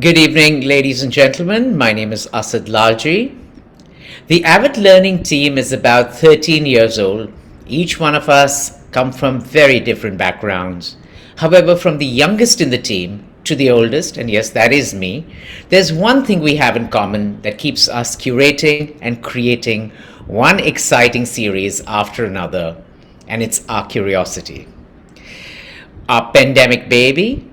Good evening, ladies and gentlemen. My name is Asad Lalji. The Avid Learning team is about 13 years old. Each one of us come from very different backgrounds. However, from the youngest in the team to the oldest, and yes, that is me, there's one thing we have in common that keeps us curating and creating one exciting series after another, and it's our curiosity. Our pandemic baby,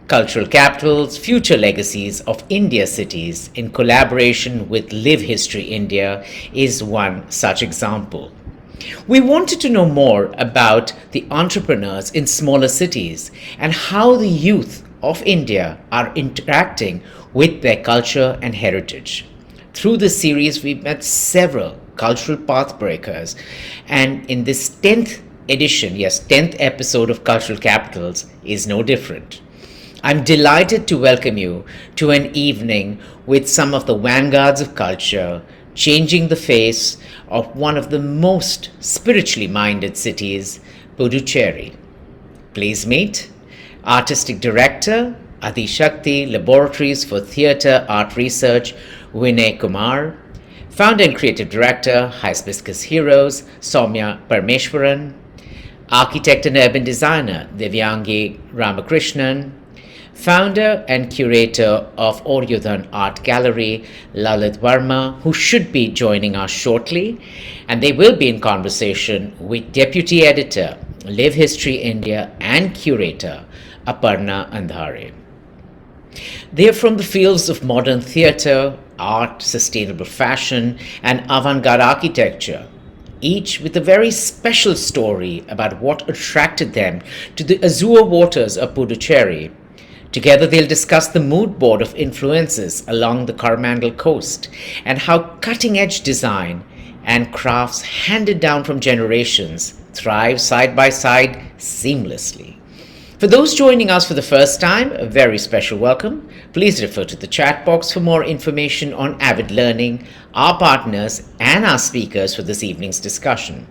Cultural Capitals, Future Legacies of India Cities, in collaboration with Live History India, is one such example. We wanted to know more about the entrepreneurs in smaller cities and how the youth of India are interacting with their culture and heritage. Through this series, we've met several cultural pathbreakers, and in this 10th edition, yes, 10th episode of Cultural Capitals is no different. I'm delighted to welcome you to an evening with some of the vanguards of culture, changing the face of one of the most spiritually minded cities, Puducherry. Please meet Artistic Director, Adishakti Laboratories for Theatre Art Research, Vinay Kumar, Founder and Creative Director, Hibiscus Heroes, Sowmya Parameswaran, Architect and Urban Designer, Devangi Ramakrishnan, Founder and Curator of Aurodhan Art Gallery, Lalit Verma, who should be joining us shortly, and they will be in conversation with Deputy Editor, Live History India, and Curator, Aparna Andhare. They are from the fields of modern theatre, art, sustainable fashion, and avant-garde architecture, each with a very special story about what attracted them to the azure waters of Puducherry. Together, they'll discuss the mood board of influences along the Coromandel coast and how cutting edge design and crafts handed down from generations thrive side by side seamlessly. For those joining us for the first time, a very special welcome. Please refer to the chat box for more information on Avid Learning, our partners, and our speakers for this evening's discussion.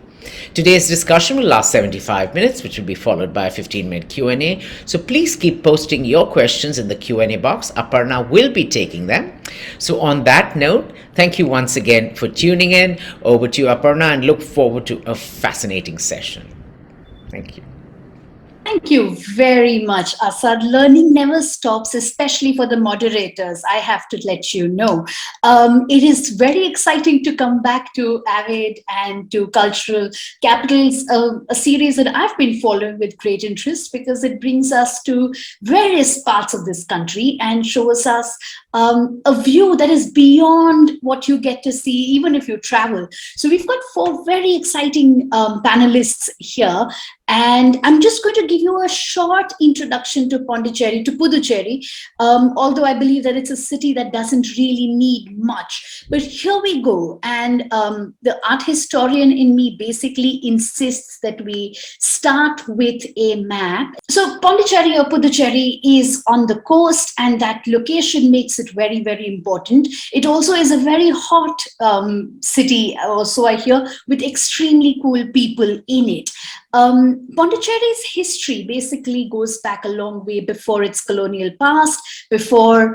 Today's discussion will last 75 minutes, which will be followed by a 15-minute Q&A. So please keep posting your questions in the Q&A box. Aparna will be taking them. So on that note, thank you once again for tuning in. Over to you, Aparna, and look forward to a fascinating session. Thank you. Thank you very much, Asad. Learning never stops, especially for the moderators. I have to let you know. It is very exciting to come back to Avid and to Cultural Capitals, a series that I've been following with great interest because it brings us to various parts of this country and shows us a view that is beyond what you get to see, even if you travel. So we've got four very exciting panelists here. And I'm just going to give you a short introduction to Puducherry, although I believe that it's a city that doesn't really need much. But here we go. And the art historian in me basically insists that we start with a map. So Pondicherry or Puducherry is on the coast, and that location makes it very, very important. It also is a very hot city, or so I hear, with extremely cool people in it. Pondicherry's history basically goes back a long way before its colonial past, before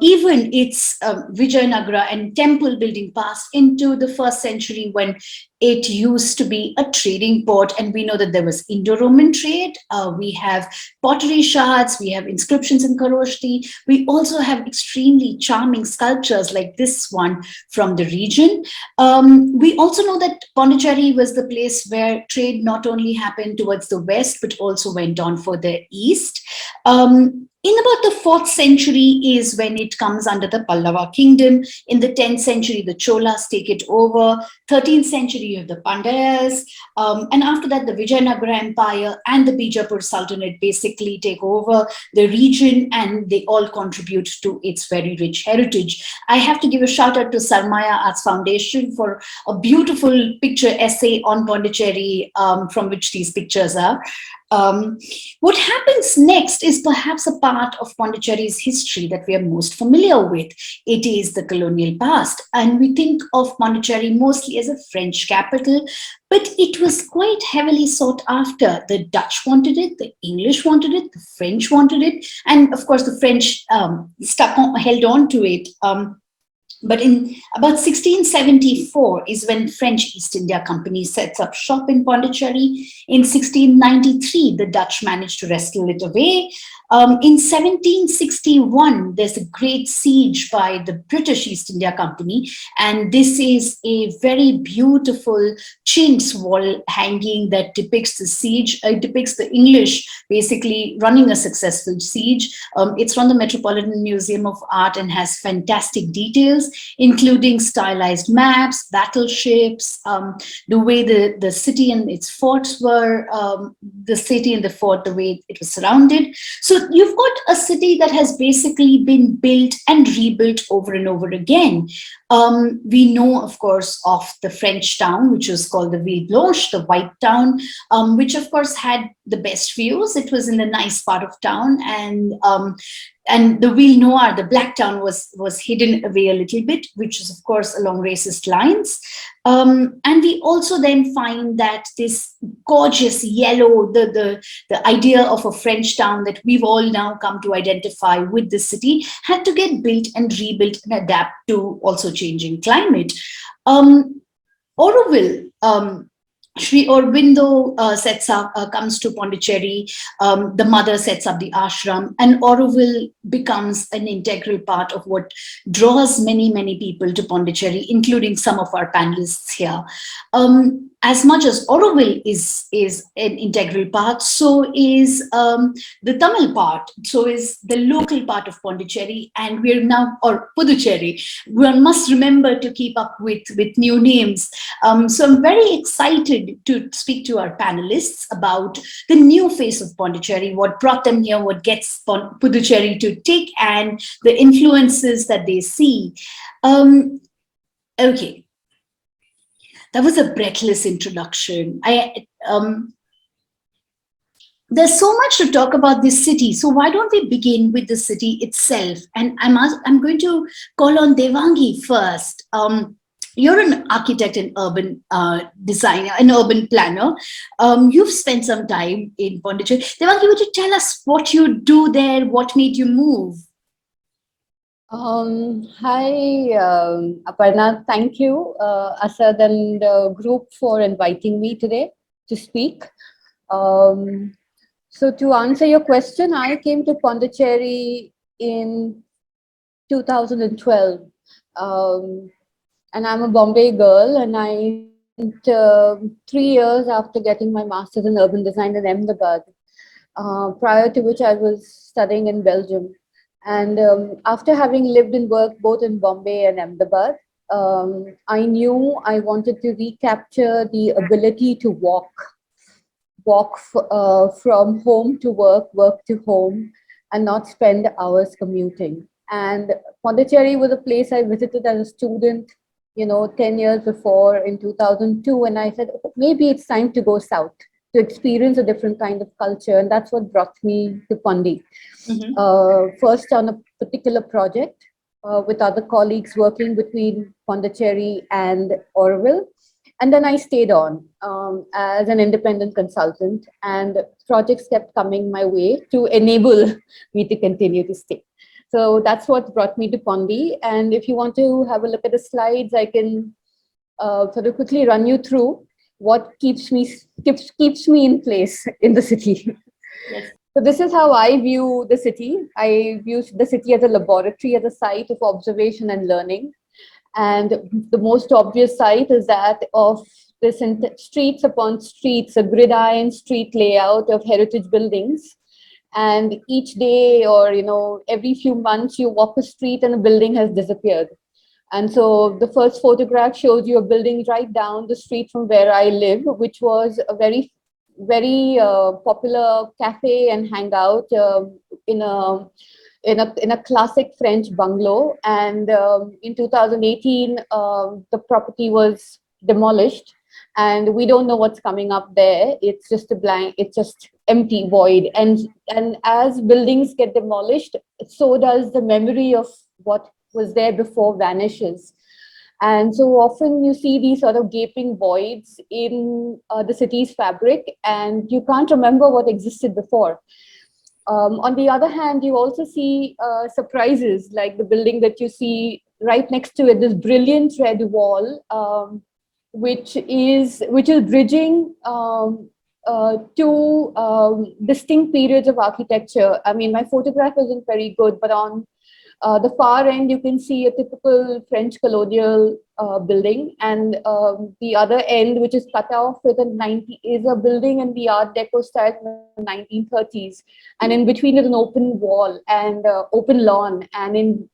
even its Vijayanagara and temple building past into the 1st century when it used to be a trading port. And we know that there was Indo-Roman trade. We have pottery shards. We have inscriptions in Kharoshthi. We also have extremely charming sculptures like this one from the region. We also know that Pondicherry was the place where trade not only happened towards the west, but also went on for the east. In about the 4th century is when it comes under the Pallava kingdom. In the 10th century, the Cholas take it over. 13th century, you have the Pandyas. And after that, the Vijayanagara Empire and the Bijapur Sultanate basically take over the region, and they all contribute to its very rich heritage. I have to give a shout out to Sowmya Arts Foundation for a beautiful picture essay on Pondicherry, from which these pictures are. Um, what happens next is perhaps a part of Pondicherry's history that we are most familiar with. It is the colonial past, and we think of Pondicherry mostly as a French capital, but it was quite heavily sought after. The Dutch wanted it, the English wanted it, the French wanted it, and of course the French held on to it. But in about 1674 is when French East India Company sets up shop in Pondicherry. In 1693, the Dutch managed to wrestle it away. In 1761, there's a great siege by the British East India Company, and this is a very beautiful chintz wall hanging that depicts the siege. It depicts the English basically running a successful siege. It's from the Metropolitan Museum of Art and has fantastic details, including stylized maps, battleships, the way the city and its forts were, the city and the fort, the way it was surrounded. So you've got a city that has basically been built and rebuilt over and over again. We know, of course, of the French town, which was called the Ville Blanche, the White Town, which of course had the best views. It was in the nice part of town, and the Ville Noir, the Black Town, was hidden away a little bit, which is of course along racist lines. And we also then find that this gorgeous yellow, the idea of a French town that we've all now come to identify with the city, had to get built and rebuilt and adapt to also changing climate. Auroville, Sri Aurobindo comes to Pondicherry. The mother sets up the ashram, and Auroville becomes an integral part of what draws many people to Pondicherry, including some of our panelists here. As much as Auroville is an integral part, so is the Tamil part, so is the local part of Pondicherry, and we're now, or Puducherry. One must remember to keep up with new names. So I'm very excited to speak to our panelists about the new face of Pondicherry, what brought them here, what gets Puducherry to tick, and the influences that they see. Okay. That was a breathless introduction. There's so much to talk about this city. So why don't we begin with the city itself? And I'm going to call on Devangi first. You're an architect and urban designer, an urban planner. You've spent some time in Pondicherry. Devangi, would you tell us what you do there? What made you move? Hi, Aparna. Thank you, Asad and group for inviting me today to speak. So to answer your question, I came to Pondicherry in 2012. And I'm a Bombay girl, and I spent 3 years after getting my master's in urban design in Ahmedabad, prior to which I was studying in Belgium. And after having lived and worked both in Bombay and Ahmedabad, I knew I wanted to recapture the ability to walk from home to work to home, and not spend hours commuting. And Pondicherry was a place I visited as a student, 10 years before in 2002. And I said, maybe it's time to go south to experience a different kind of culture. And that's what brought me to Pondi. First on a particular project with other colleagues working between Pondicherry and Auroville. And then I stayed on as an independent consultant, and projects kept coming my way to enable me to continue to stay. So that's what brought me to Pondi. And if you want to have a look at the slides, I can sort of quickly run you through what keeps me in place in the city. Yes. So this is how I view the city. I view the city as a laboratory, as a site of observation and learning. And the most obvious site is that of this streets upon streets, a gridiron street layout of heritage buildings. And each day, or every few months, you walk a street and a building has disappeared. And so the first photograph shows you a building right down the street from where I live, which was a very popular cafe and hangout in a classic French bungalow. And in 2018, the property was demolished, and we don't know what's coming up there. It's just a blank, it's just empty void. And as buildings get demolished, so does the memory of what was there before vanishes. And so often you see these sort of gaping voids in the city's fabric, and you can't remember what existed before. On the other hand, you also see surprises, like the building that you see right next to it, this brilliant red wall, which is bridging two distinct periods of architecture. I mean, my photograph isn't very good, but on the far end, you can see a typical French colonial building, and the other end, which is cut off with is a building in the Art Deco style in the 1930s, and in between is an open wall and open lawn, and in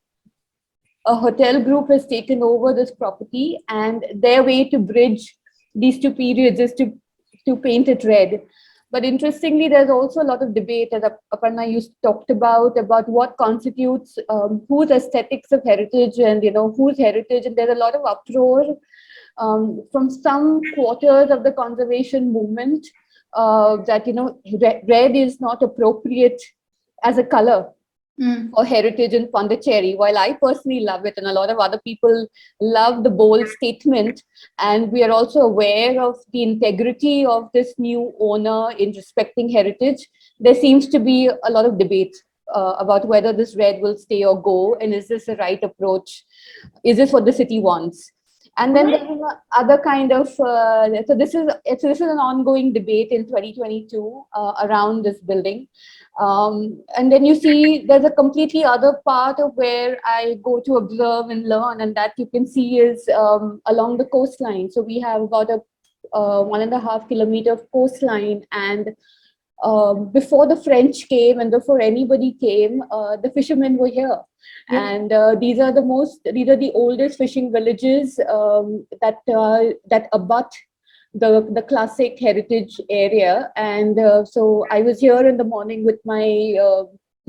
a hotel group has taken over this property, and their way to bridge these two periods is to paint it red. But interestingly, there's also a lot of debate, as Aparna you talked about what constitutes whose aesthetics of heritage, and whose heritage. And there's a lot of uproar from some quarters of the conservation movement that red is not appropriate as a color for heritage in Puducherry. While I personally love it, and a lot of other people love the bold statement, and we are also aware of the integrity of this new owner in respecting heritage, there seems to be a lot of debate about whether this red will stay or go, and is this the right approach? Is this what the city wants? And then there's other kind of so this is an ongoing debate in 2022 around this building. And then you see there's a completely other part of where I go to observe and learn, and that you can see is along the coastline. So we have about a 1.5 kilometer coastline, and before the French came and before anybody came, the fishermen were here. And these are the oldest fishing villages that abut the classic heritage area. And so I was here in the morning with my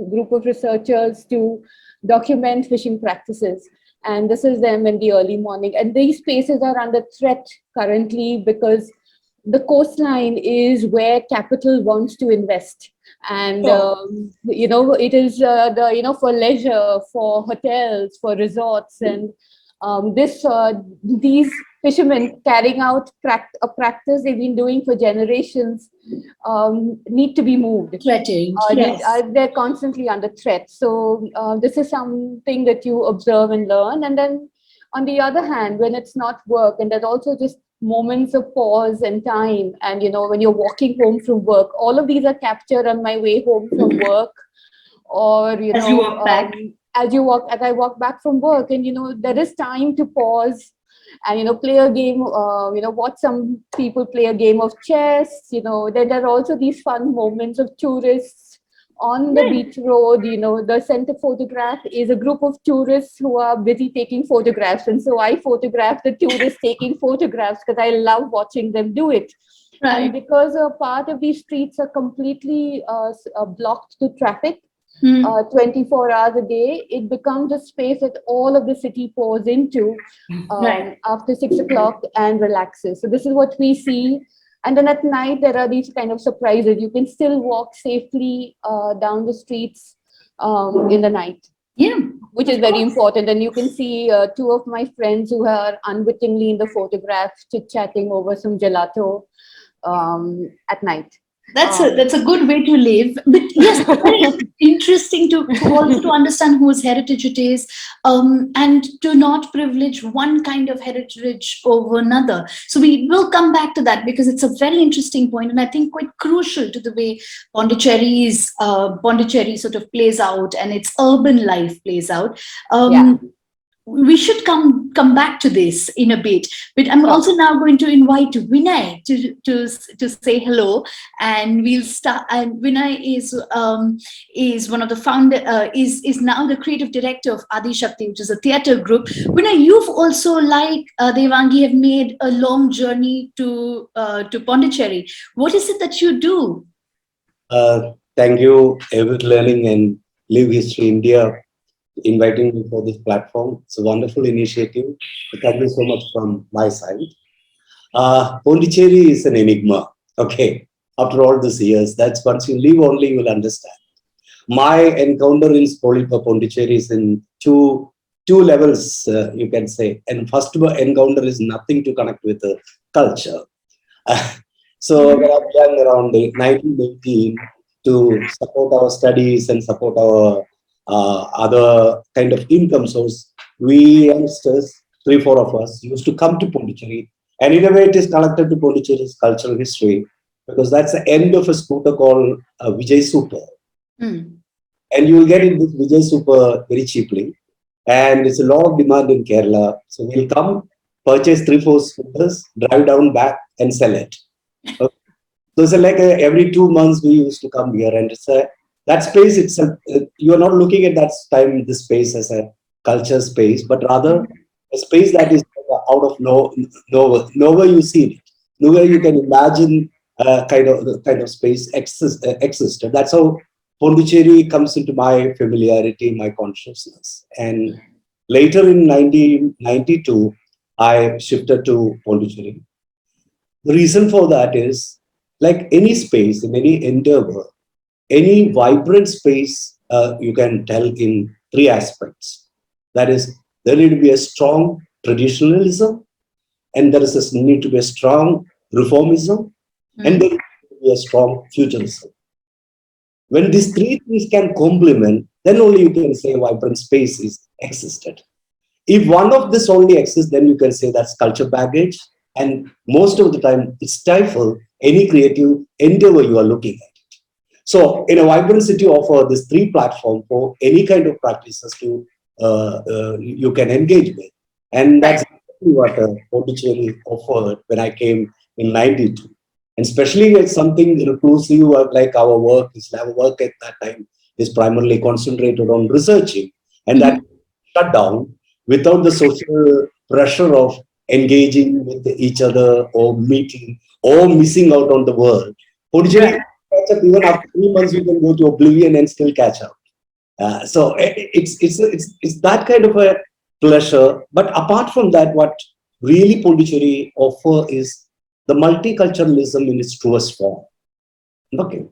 group of researchers to document fishing practices. And this is them in the early morning. And these spaces are under threat currently because the coastline is where capital wants to invest. And it is for leisure, for hotels, for resorts, and these fishermen carrying out a practice they've been doing for generations need to be moved. Threatened, yes. They're constantly under threat. So this is something that you observe and learn. And then on the other hand, when it's not work, and there's also just moments of pause and time, and when you're walking home from work, all of these are captured on my way home from work, or as you walk back, as I walk back from work, and there is time to pause and play a game, watch some people play a game of chess. Then there are also these fun moments of tourists on the beach road. The center photograph is a group of tourists who are busy taking photographs. And so I photograph the tourists taking photographs because I love watching them do it. Right. And because a part of these streets are completely blocked to traffic 24 hours a day, it becomes a space that all of the city pours into after 6 o'clock and relaxes. So this is what we see. And then at night, there are these kind of surprises. You can still walk safely down the streets in the night. Yeah, which is very important. And you can see two of my friends who are unwittingly in the photograph chit-chatting over some gelato at night. That's a good way to live. But yes, very interesting to also to understand whose heritage it is, and to not privilege one kind of heritage over another. So we will come back to that because it's a very interesting point, and I think quite crucial to the way Pondicherry sort of plays out and its urban life plays out. We should come back to this in a bit, but I'm also now going to invite Vinay to say hello, and we'll start. And Vinay is one of the founder, is now the creative director of Adishakti, which is a theatre group. Vinay, you've also, like Devangi, have made a long journey to Pondicherry. What is it that you do? Thank you, Avid Learning and Live History India, inviting me for this platform. It's a wonderful initiative. Thank you so much from my side. Pondicherry is an enigma. Okay, after all these years, that's once you leave only you will understand. My encounter in Pondicherry is in two levels, you can say. And first encounter is nothing to connect with the culture. So when I was young, around 1918, to support our studies and support our other kind of income source, we youngsters, three, four of us, used to come to Pondicherry. And in a way, it is connected to Pondicherry's cultural history because that's the end of a scooter called Vijay Super. Mm. And you will get in this Vijay Super very cheaply. And it's a lot of demand in Kerala. So we'll come, purchase three, four scooters, drive down back and sell it. Okay. So it's like every 2 months we used to come here, and it's that space itself. You are not looking at that time the space as a culture space, but rather a space that is out of nowhere you see it, nowhere you can imagine kind of space existed. That's how Pondicherry comes into my familiarity, my consciousness, and later in 1992, I shifted to Pondicherry. The reason for that is like any space, in any endeavor, any vibrant space, you can tell in three aspects. That is, there need to be a strong traditionalism, and there is a need to be a strong reformism, and there needs to be a strong futurism. When these three things can complement, then only you can say vibrant space is existed. If one of this only exists, then you can say that's culture baggage, and most of the time it stifles any creative endeavor you are looking at. So, in a vibrant city, offer this three platform for any kind of practices to you can engage with, and that's exactly what Pondicherry offered when I came in '92. And especially with something reclusive like our work, our work at that time is primarily concentrated on researching, and that shut down without the social pressure of engaging with each other or meeting or missing out on the world. Pondicherry, catch up even after 3 months, you can go to oblivion and still catch up. So it's that kind of a pleasure. But apart from that, what really Pondicherry offer is the multiculturalism in its truest form. Okay,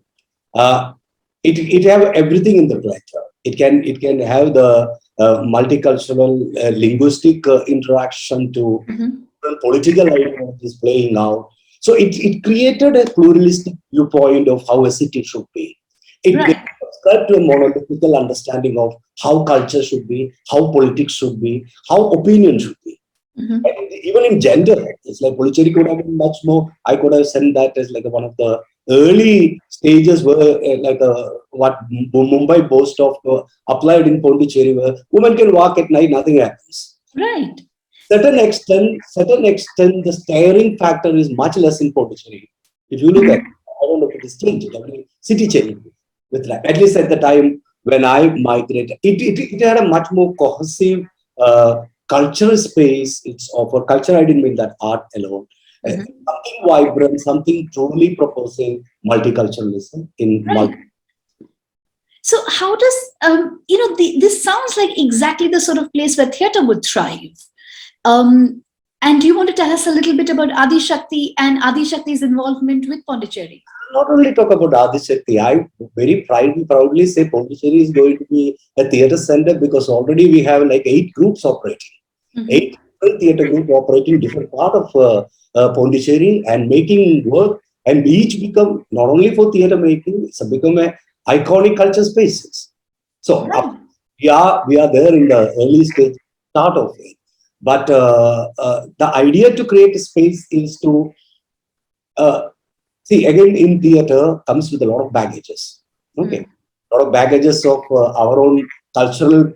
it have everything in the pleasure. It can have the multicultural linguistic interaction to political ideologies playing out. So it created a pluralistic viewpoint of how a city should be. It subscribed to a monolithical understanding of how culture should be, how politics should be, how opinion should be. And even in gender, it's like Puducherry could have been much more. I could have said that as like one of the early stages where what Mumbai boast of applied in Pondicherry, where women can walk at night, nothing happens. Right. Certain extent, the staring factor is much less in Puducherry. If you look at, I don't know if it is changed. I mean, city changed with that. At least at the time when I migrated, it had a much more cohesive cultural space. It's offered culture. I didn't mean that art alone. Something vibrant, something truly proposing multiculturalism in Right. So how does this sounds like exactly the sort of place where theatre would thrive. And do you want to tell us a little bit about Adishakti and Adishakti's involvement with Pondicherry? Not only talk about Adishakti, I very proudly say Pondicherry is going to be a theatre center because already we have like 8 groups operating. 8 different theatre groups operating different part of Pondicherry and making work, and each become not only for theatre making, it's become a iconic culture spaces. So we are there in the early stage start of it. But the idea to create a space is to see, again, in theatre comes with a lot of baggages. Okay, a lot of baggages of our own cultural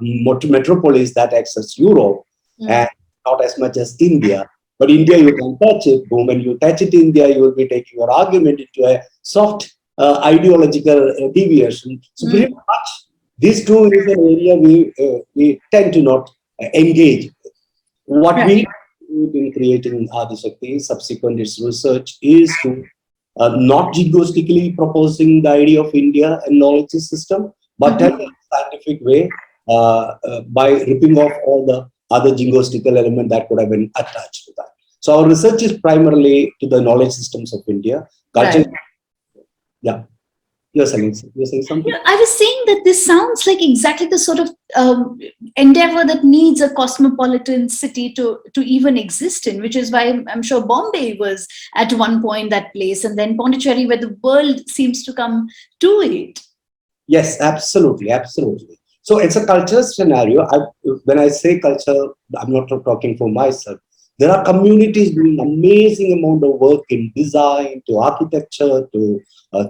metropolis that access Europe and not as much as India. But India, you can touch it. Boom, when you touch it, India, you will be taking your argument into a soft ideological deviation. So pretty much, these two is an area we tend to not engage with. What we do in creating Adishakti, subsequent its research, is to not jingoistically proposing the idea of India and knowledge system, but in a scientific way by ripping off all the other jingoistical element that could have been attached to that. So our research is primarily to the knowledge systems of India. Culture, Right. yeah. You're saying something? I was saying that this sounds like exactly the sort of endeavor that needs a cosmopolitan city to even exist in, which is why I'm sure Bombay was at one point that place, and then Pondicherry, where the world seems to come to it. Yes, absolutely, absolutely. So it's a culture scenario. When I say culture, I'm not talking for myself. There are communities doing amazing amount of work in design, to architecture, to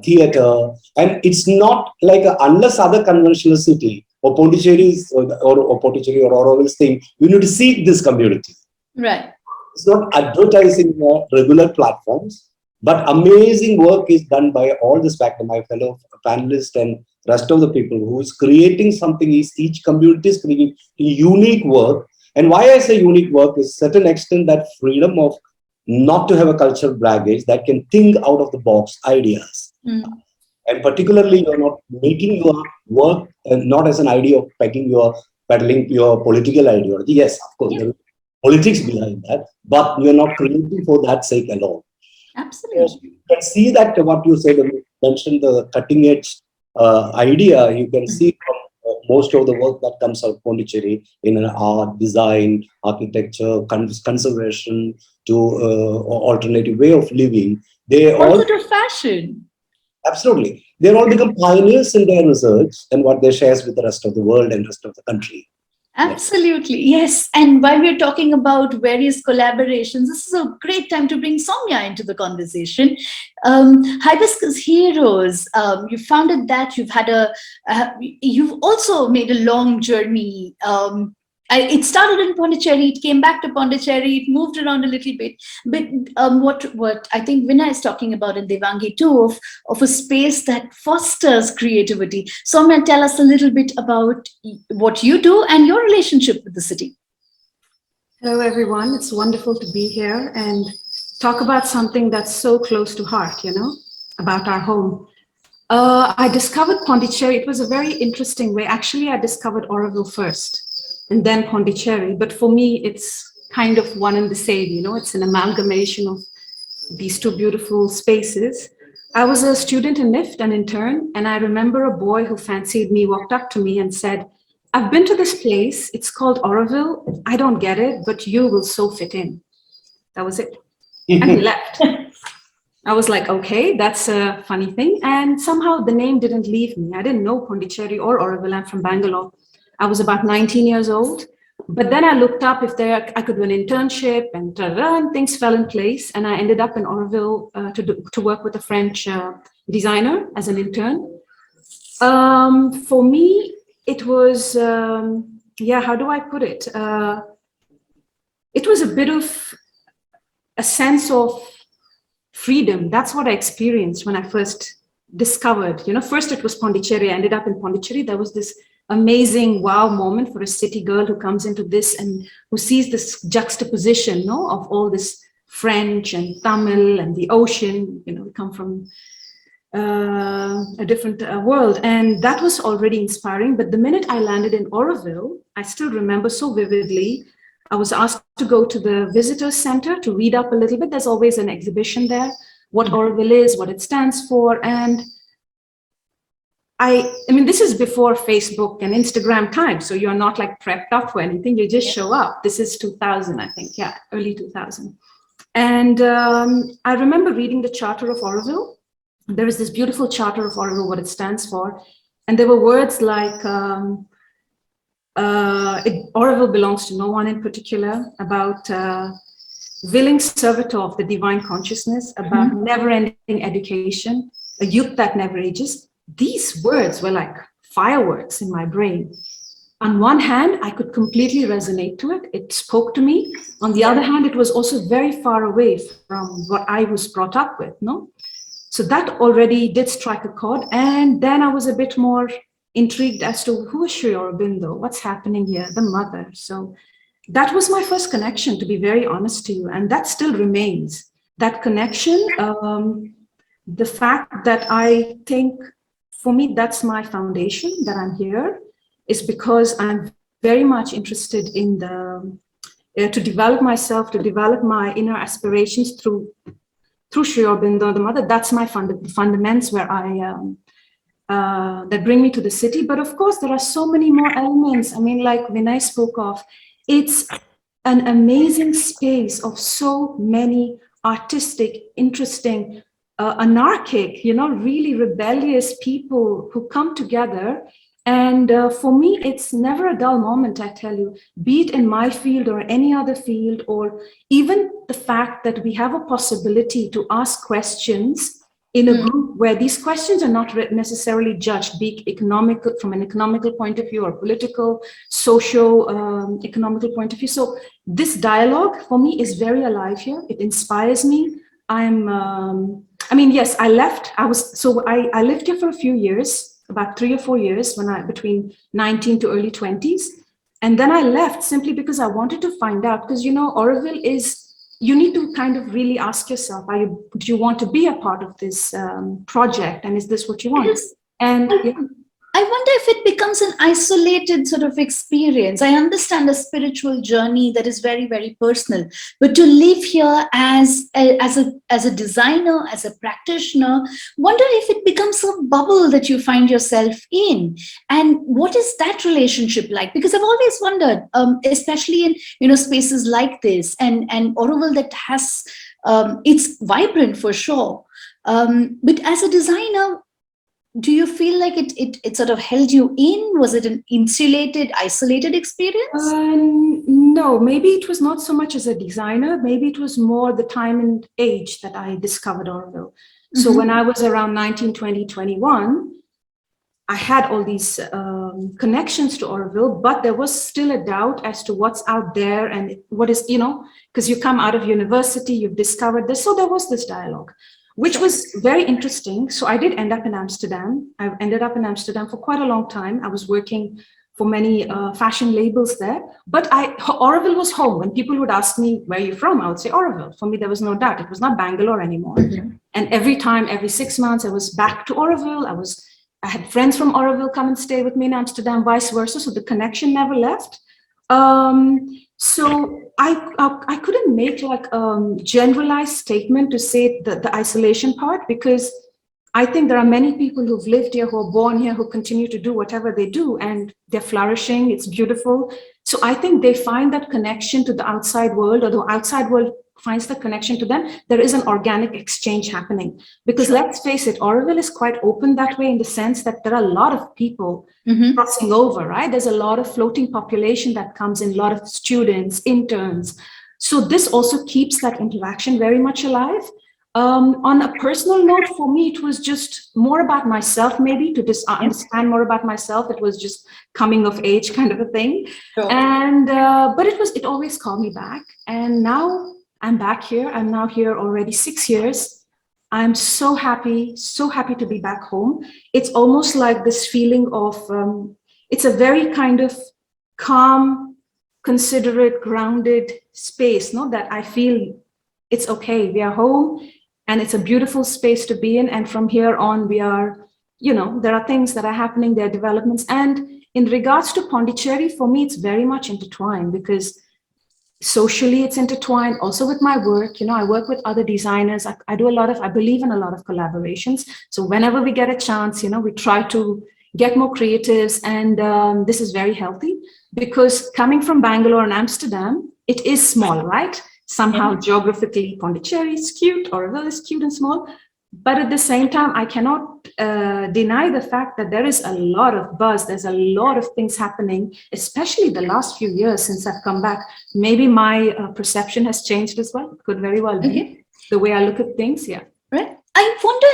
theater, and it's not like unless other conventional city or Pondicherry's or Pondicherry or Auroville's thing, we need to seek this community. Right. It's not advertising regular platforms, but amazing work is done by all this back to my fellow panelists and rest of the people who is creating something. Is each community is creating unique work. And why I say unique work is certain extent that freedom of not to have a cultural baggage that can think out of the box ideas. Mm. And particularly, you're not making your work not as an idea of peddling your political ideology. Yes, of course, Yeah. there is politics behind that, but you're not creating for that sake alone. Absolutely. You can see that what you said, when you mentioned the cutting edge idea, you can see from most of the work that comes out of Pondicherry in art, design, architecture, conservation, to alternative way of living. They all Also to fashion. absolutely, they all become pioneers in their research and what they share with the rest of the world and rest of the country. Absolutely, yes. And while we're talking about various collaborations, this is a great time to bring Sowmya into the conversation. Hibiscus Heroes, you founded that. You've also made a long journey. It started in Pondicherry, it came back to Pondicherry, it moved around a little bit. But what I think Vinay is talking about in Devangi too, of a space that fosters creativity. Sowmya, tell us a little bit about what you do and your relationship with the city. Hello, everyone. It's wonderful to be here and talk about something that's so close to heart, about our home. I discovered Pondicherry. It was a very interesting way. Actually, I discovered Auroville first and then Pondicherry. But for me, it's kind of one and the same, it's an amalgamation of these two beautiful spaces. I was a student in NIFT, an intern, and I remember a boy who fancied me walked up to me and said, "I've been to this place. It's called Auroville. I don't get it, but you will so fit in." That was it. And he left. I was like, okay, that's a funny thing. And somehow the name didn't leave me. I didn't know Pondicherry or Auroville. I'm from Bangalore. I was about 19 years old. But then I looked up if I could do an internship and things fell in place. And I ended up in Auroville to work with a French designer as an intern. For me, it was, how do I put it? It was a bit of a sense of freedom. That's what I experienced when I first discovered, first it was Pondicherry. I ended up in Pondicherry. There was this amazing wow moment for a city girl who comes into this and who sees this juxtaposition, of all this French and Tamil and the ocean. We come from a different world, and that was already inspiring. But the minute I landed in Auroville, I still remember so vividly. I was asked to go to the visitor center to read up a little bit. There's always an exhibition there, what Auroville is, what it stands for. And I mean, this is before Facebook and Instagram time, so you're not like prepped up for anything. You just show up. This is 2000, I think, early 2000. And I remember reading the Charter of Auroville. There is this beautiful Charter of Auroville, what it stands for. And there were words like, Auroville belongs to no one in particular, about willing servitor of the divine consciousness, about never-ending education, a youth that never ages. These words were like fireworks in my brain. On one hand, I could completely resonate to it. It spoke to me. On the other hand, it was also very far away from what I was brought up with, no? So that already did strike a chord. And then I was a bit more intrigued as to who is Sri Aurobindo, what's happening here, the mother. So that was my first connection, to be very honest to you. And that still remains. That connection, the fact that I think, for me, that's my foundation, that I'm here, is because I'm very much interested in to develop myself, to develop my inner aspirations through Sri Aurobindo, the mother. That's my fundaments where that bring me to the city. But of course, there are so many more elements. I mean, like Vinay spoke of, it's an amazing space of so many artistic, interesting, anarchic, really rebellious people who come together. And for me, it's never a dull moment, I tell you, be it in my field or any other field, or even the fact that we have a possibility to ask questions in a group where these questions are not necessarily judged, be it economical, from an economical point of view, or political, socio-economical point of view. So this dialogue for me is very alive here. It inspires me. Yes, I left. I lived here for a few years, about 3 or 4 years, between 19 to early 20s. And then I left simply because I wanted to find out, because, Auroville is, you need to kind of really ask yourself, do you want to be a part of this project? And is this what you want? Yes. And I wonder if it becomes an isolated sort of experience. I understand a spiritual journey that is very, very personal, but to live here as a designer, as a practitioner, wonder if it becomes a bubble that you find yourself in. And what is that relationship like? Because I've always wondered, especially in spaces like this, and Auroville that has it's vibrant for sure. But as a designer, do you feel like it sort of held you in? Was it an insulated, isolated experience? No, maybe it was not so much as a designer. Maybe it was more the time and age that I discovered Auroville. So when I was around 19, 20, 21, I had all these connections to Auroville, but there was still a doubt as to what's out there and what is, because you come out of university, you've discovered this. So there was this dialogue, which was very interesting. So I did end up in Amsterdam. I ended up in Amsterdam for quite a long time. I was working for many fashion labels there, but Auroville was home. When people would ask me, where are you from? I would say Auroville. For me, there was no doubt. It was not Bangalore anymore. And every 6 months, I was back to Auroville. I had friends from Auroville come and stay with me in Amsterdam, vice versa. So the connection never left. So I couldn't make like a generalized statement to say the isolation part, because I think there are many people who've lived here, who are born here, who continue to do whatever they do, and they're flourishing. It's beautiful. So I think they find that connection to the outside world, or the outside world finds the connection to them. There is an organic exchange happening, because let's face it, Auroville is quite open that way, in the sense that there are a lot of people crossing over, right? There's a lot of floating population that comes in, a lot of students, interns. So this also keeps that interaction very much alive. On a personal note, for me, it was just more about myself, maybe to understand more about myself. It was just coming of age kind of a thing. Sure. And but it always called me back. And now I'm back here. I'm now here already 6 years. I'm so happy to be back home. It's almost like this feeling of, it's a very kind of calm, considerate, grounded space, that I feel it's okay. We are home, and it's a beautiful space to be in. And from here on, we are, there are things that are happening, there are developments. And in regards to Puducherry, for me, it's very much intertwined, because socially it's intertwined also with my work. I work with other designers. I believe in a lot of collaborations. So whenever we get a chance, we try to get more creatives. And this is very healthy, because coming from Bangalore and Amsterdam, it is small, right? Somehow geographically, Puducherry is cute, Auroville is cute and small. But at the same time, I cannot deny the fact that there is a lot of buzz. There's a lot of things happening, especially the last few years since I've come back. Maybe my perception has changed as well. Could very well be the way I look at things. Yeah. Right. I wonder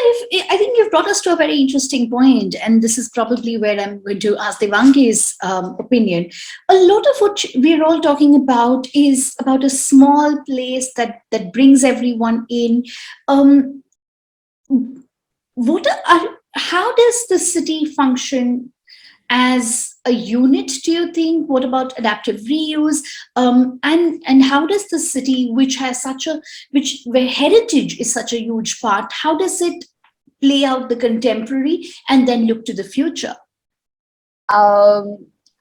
I think you've brought us to a very interesting point, and this is probably where I'm going to ask Devangi's opinion. A lot of what we're all talking about is about a small place that brings everyone in. How does the city function as a unit, do you think? What about adaptive reuse? And how does the city, where heritage is such a huge part, how does it play out the contemporary and then look to the future?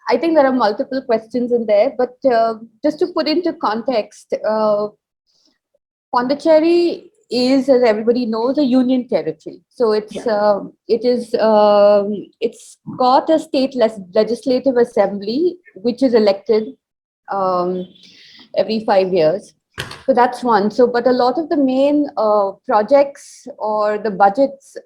I think there are multiple questions in there, but just to put into context, Pondicherry is, as everybody knows, a union territory. So it's got a state legislative assembly which is elected um, every 5 years. So that's one. So, but a lot of the main projects or the budgets,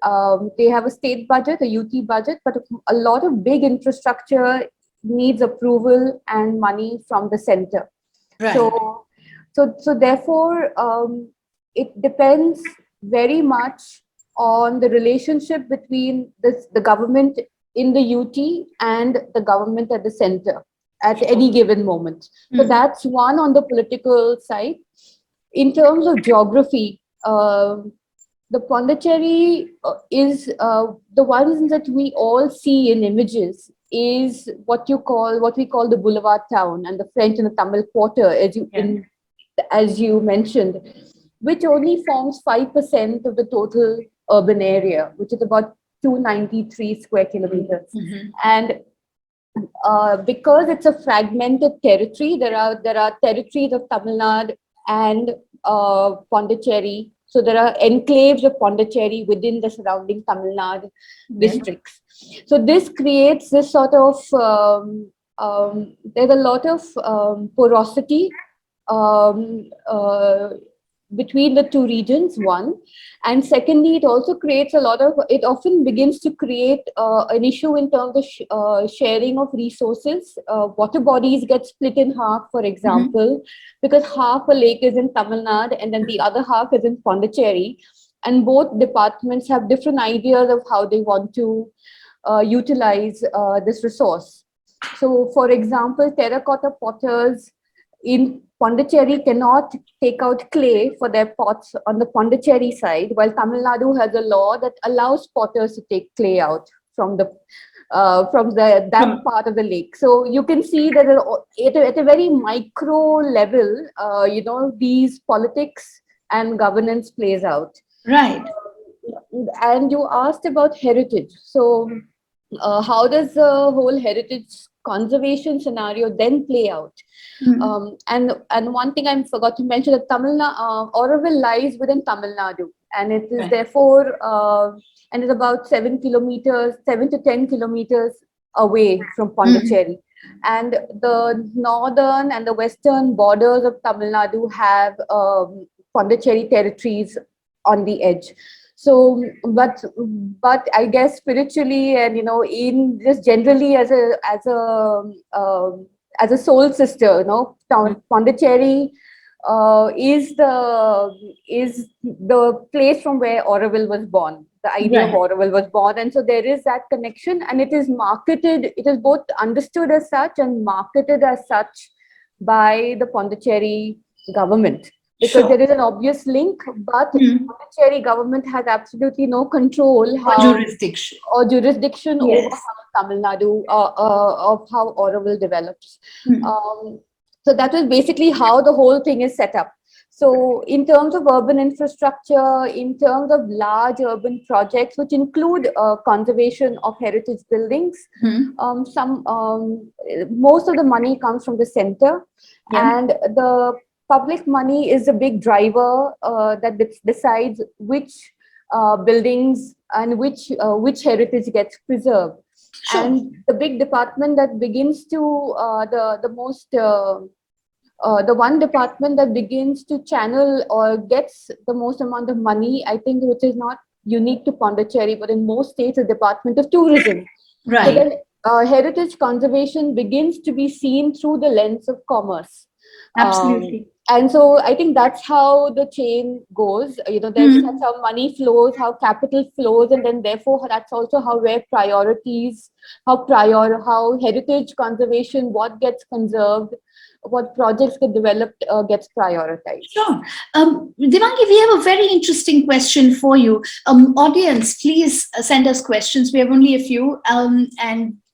they have a state budget, a UT budget, but a lot of big infrastructure needs approval and money from the center. Right. So therefore, it depends very much on the relationship between the government in the UT and the government at the center at any given moment. So that's one on the political side. In terms of geography, the Pondicherry is the ones that we all see in images is what we call the boulevard town, and the French and the Tamil quarter, as you mentioned, which only forms 5% of the total urban area, which is about 293 square kilometers. And because it's a fragmented territory, there are territories of Tamil Nadu and Pondicherry. So there are enclaves of Pondicherry within the surrounding Tamil Nadu districts. So this creates this sort of, there's a lot of porosity between the two regions, one. And secondly, it also creates it often begins to create an issue in terms of sharing of resources. Water bodies get split in half, for example, because half a lake is in Tamil Nadu and then the other half is in Pondicherry. And both departments have different ideas of how they want to utilize this resource. So, for example, terracotta potters in Pondicherry cannot take out clay for their pots on the Pondicherry side, while Tamil Nadu has a law that allows potters to take clay out from that part of the lake. So you can see that at a very micro level, these politics and governance plays out. Right. And you asked about heritage. So how does the whole heritage conservation scenario then play out? And one thing I forgot to mention, that Auroville lies within Tamil Nadu, and it is therefore and is about 7 to 10 kilometers away from Pondicherry. And the northern and the western borders of Tamil Nadu have Pondicherry territories on the edge. So, but I guess spiritually and in just generally as a soul sister, Pondicherry is the place from where Auroville was born. The idea of Auroville was born, and so there is that connection, and it is marketed. It is both understood as such and marketed as such by the Pondicherry government. Because there is an obvious link, but the Puducherry government has absolutely no control jurisdiction over how Tamil Nadu, of how Auroville develops. So that is basically how the whole thing is set up. So in terms of urban infrastructure, in terms of large urban projects, which include conservation of heritage buildings, most of the money comes from the center, and the public money is a big driver that decides which buildings and which heritage gets preserved. And the big department that begins to the one department that begins to channel or gets the most amount of money, I think, which is not unique to Pondicherry, but in most states, the Department of Tourism. Right. So then heritage conservation begins to be seen through the lens of commerce. Absolutely. And so I think that's how the chain goes. That's how money flows, how capital flows, and then therefore that's also where priorities, how heritage conservation, what gets conserved, what projects get developed gets prioritized. Sure. Devangi, we have a very interesting question for you. Audience, please send us questions. We have only a few, and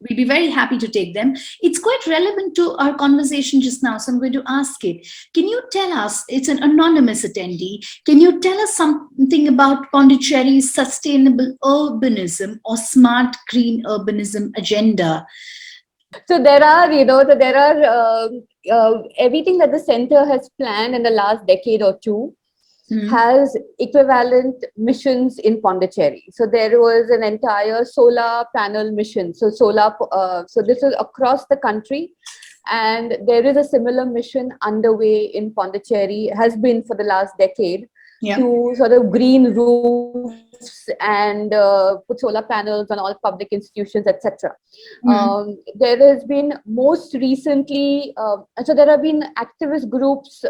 we'll be very happy to take them. It's quite relevant to our conversation just now, so I'm going to ask it. Can you tell us, it's an anonymous attendee, can you tell us something about Pondicherry's sustainable urbanism or smart green urbanism agenda? So there are everything that the center has planned in the last decade or two has equivalent missions in Pondicherry. So there was an entire solar panel mission. So so this is across the country, and there is a similar mission underway in Pondicherry, has been for the last decade, to sort of green roofs and put solar panels on all public institutions, etc. There has been most recently, so there have been activist groups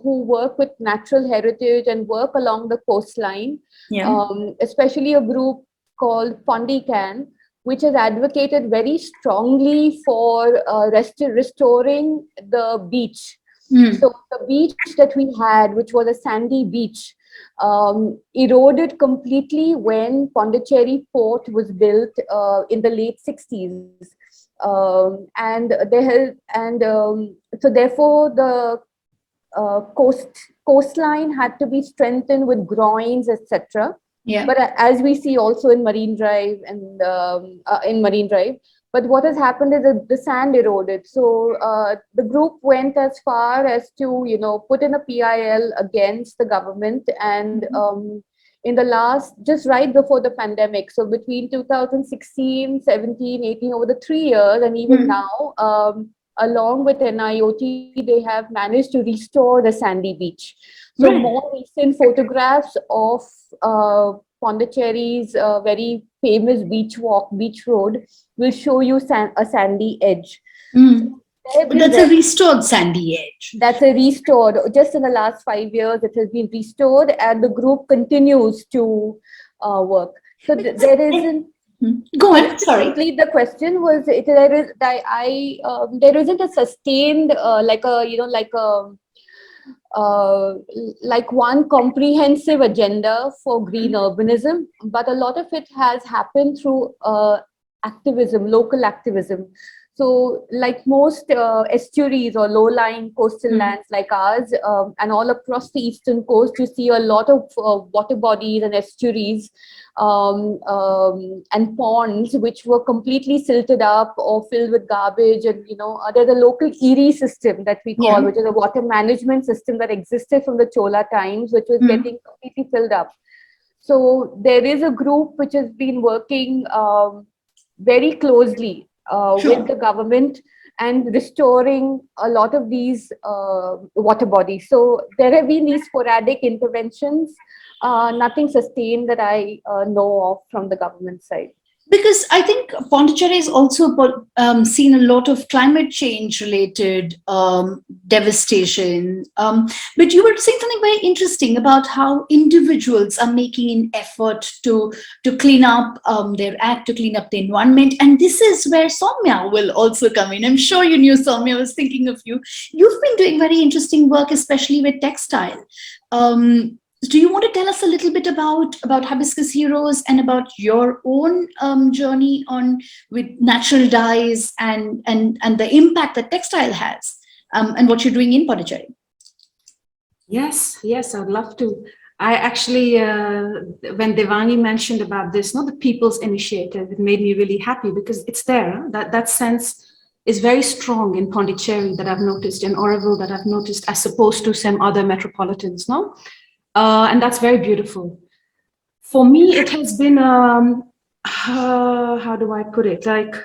who work with natural heritage and work along the coastline, especially a group called Pondican, which has advocated very strongly for restoring the beach. So the beach that we had, which was a sandy beach, eroded completely when Pondicherry port was built in the late 60s. So therefore the coastline had to be strengthened with groins, etc. But as we see also in Marine Drive and in Marine Drive, but what has happened is that the sand eroded. So the group went as far as to, put in a PIL against the government. And in the last, just right before the pandemic, so between 2016, 17, 18, over the 3 years, and even now, along with NIOT, they have managed to restore the sandy beach. So more recent photographs of Pondicherry's very famous beach road will show you a sandy edge. That's a restored sandy edge. That's a restored. Just in the last 5 years, it has been restored, and the group continues to work. So there isn't. Go on. Sorry. Complete the question was there isn't a sustained like one comprehensive agenda for green urbanism, but a lot of it has happened through activism, local activism. So like most estuaries or low-lying coastal lands like ours, and all across the eastern coast, you see a lot of water bodies and estuaries and ponds which were completely silted up or filled with garbage. And there's a local ERI system that we call, which is a water management system that existed from the Chola times, which was getting completely filled up. So there is a group which has been working very closely with the government and restoring a lot of these water bodies. So there have been these sporadic interventions, nothing sustained that I know of from the government side. Because I think Pondicherry has also seen a lot of climate change related devastation. But you were saying something very interesting about how individuals are making an effort to clean up their act, to clean up the environment. And this is where Sowmya will also come in. I'm sure you knew Sowmya. I was thinking of you. You've been doing very interesting work, especially with textile. Do you want to tell us a little bit about Hibiscus Heroes and about your own journey with natural dyes and the impact that textile has, and what you're doing in Puducherry? Yes, I'd love to. I actually, when Devangi mentioned about this, the People's Initiative, it made me really happy because it's there. That sense is very strong in Pondicherry that I've noticed, in Auroville that I've noticed, as opposed to some other metropolitans, and that's very beautiful. For me, it has been, how do I put it? Like,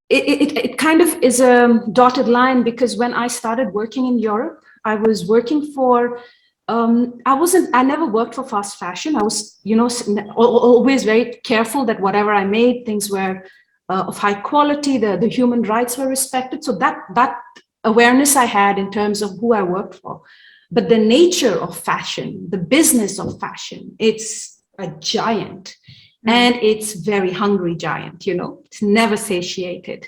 it kind of is a dotted line, because when I started working in Europe, I was working for, I never worked for fast fashion. I was, always very careful that whatever I made, things were of high quality, the human rights were respected. So that awareness I had in terms of who I worked for. But the nature of fashion, the business of fashion, it's a giant, and it's very hungry giant, it's never satiated.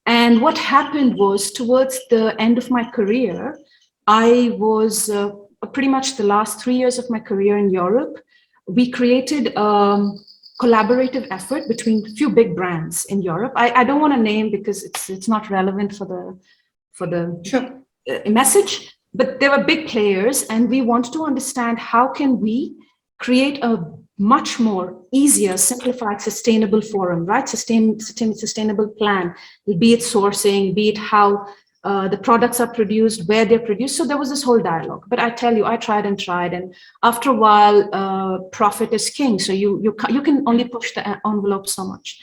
And what happened was, towards the end of my career, I was pretty much the last 3 years of my career in Europe, we created a collaborative effort between a few big brands in Europe. I don't want to name because it's not relevant for the message. But there were big players, and we wanted to understand how can we create a much more easier, simplified, sustainable forum, right? Sustainable plan, be it sourcing, be it how the products are produced, where they're produced. So there was this whole dialogue. But I tell you, I tried and tried, and after a while, profit is king. So you can only push the envelope so much.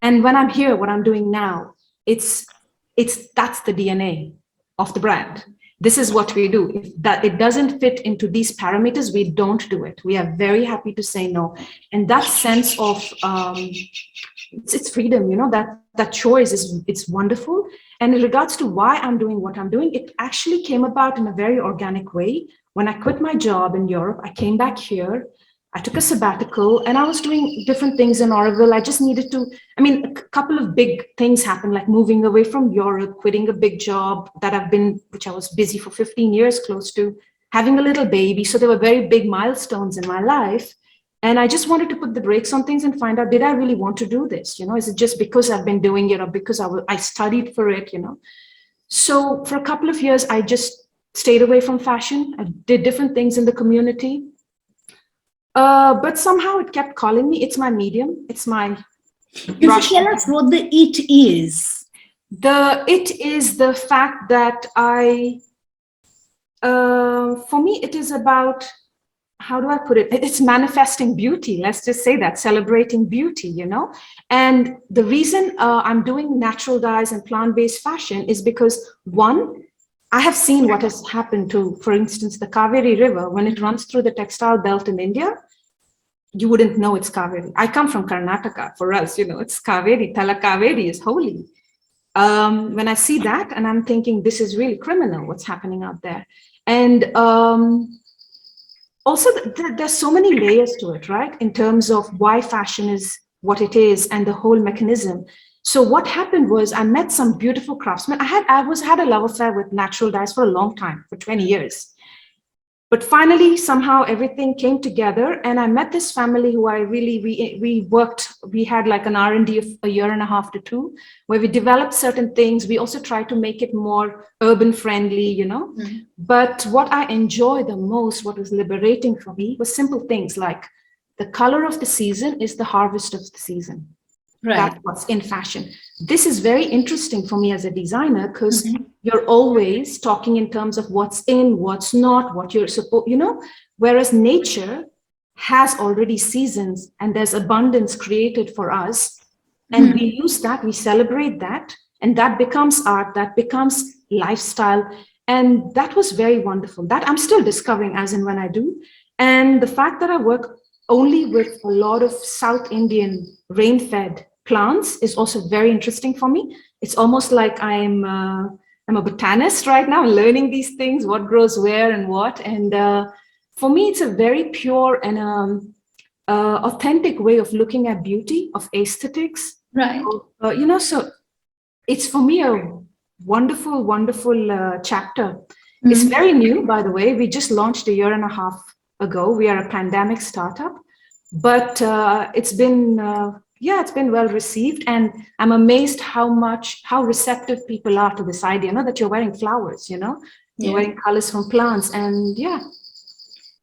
And when I'm here, what I'm doing now, that's the DNA of the brand. This is what we do. If that it doesn't fit into these parameters, we don't do it. We are very happy to say no. And that sense of it's freedom, that choice it's wonderful. And in regards to why I'm doing what I'm doing, it actually came about in a very organic way. When I quit my job in Europe, I came back here. I took a sabbatical and I was doing different things in Auroville. I just needed to, a couple of big things happened, like moving away from Europe, quitting a big job which I was busy for 15 years close to, having a little baby. So there were very big milestones in my life. And I just wanted to put the brakes on things and find out, did I really want to do this? Is it just because I've been doing it or because I studied for it, So for a couple of years, I just stayed away from fashion. I did different things in the community. But somehow it kept calling me. It's my medium. It's my brush. Tell us what the it is. It is the fact that for me, it is about, how do I put it? It's manifesting beauty. Let's just say that, celebrating beauty, And the reason I'm doing natural dyes and plant-based fashion is because, one, I have seen what has happened to, for instance, the Kaveri River. When it runs through the textile belt in India, you wouldn't know it's Kaveri. I come from Karnataka. For us, it's Kaveri. Tala Kaveri is holy. When I see that, and I'm thinking, this is really criminal, what's happening out there. And also, there's so many layers to it, right? In terms of why fashion is what it is and the whole mechanism. So what happened was I met some beautiful craftsmen. I had a love affair with natural dyes for a long time, for 20 years. But finally, somehow everything came together, and I met this family who we had like an R&D of a year and a half to 2, where we developed certain things. We also tried to make it more urban friendly, Mm-hmm. But what I enjoy the most, what was liberating for me, was simple things like the color of the season is the harvest of the season. Right. That's what's in fashion. This is very interesting for me as a designer, because mm-hmm. you're always talking in terms of what's in, what's not, what you're supposed, whereas nature has already seasons and there's abundance created for us. And mm-hmm. we use that, we celebrate that, and that becomes art, that becomes lifestyle. And that was very wonderful. That I'm still discovering as and when I do. And the fact that I work only with a lot of South Indian rain-fed plants is also very interesting for me. It's almost like I'm a botanist right now, learning these things, what grows where and what. And for me, it's a very pure and authentic way of looking at beauty, of aesthetics. Right. So it's for me a wonderful, wonderful chapter. Mm-hmm. It's very new, by the way. We just launched a year and a half ago. We are a pandemic startup, but it's been well received, and I'm amazed how receptive people are to this idea. That you're wearing flowers, you're wearing colors from plants, and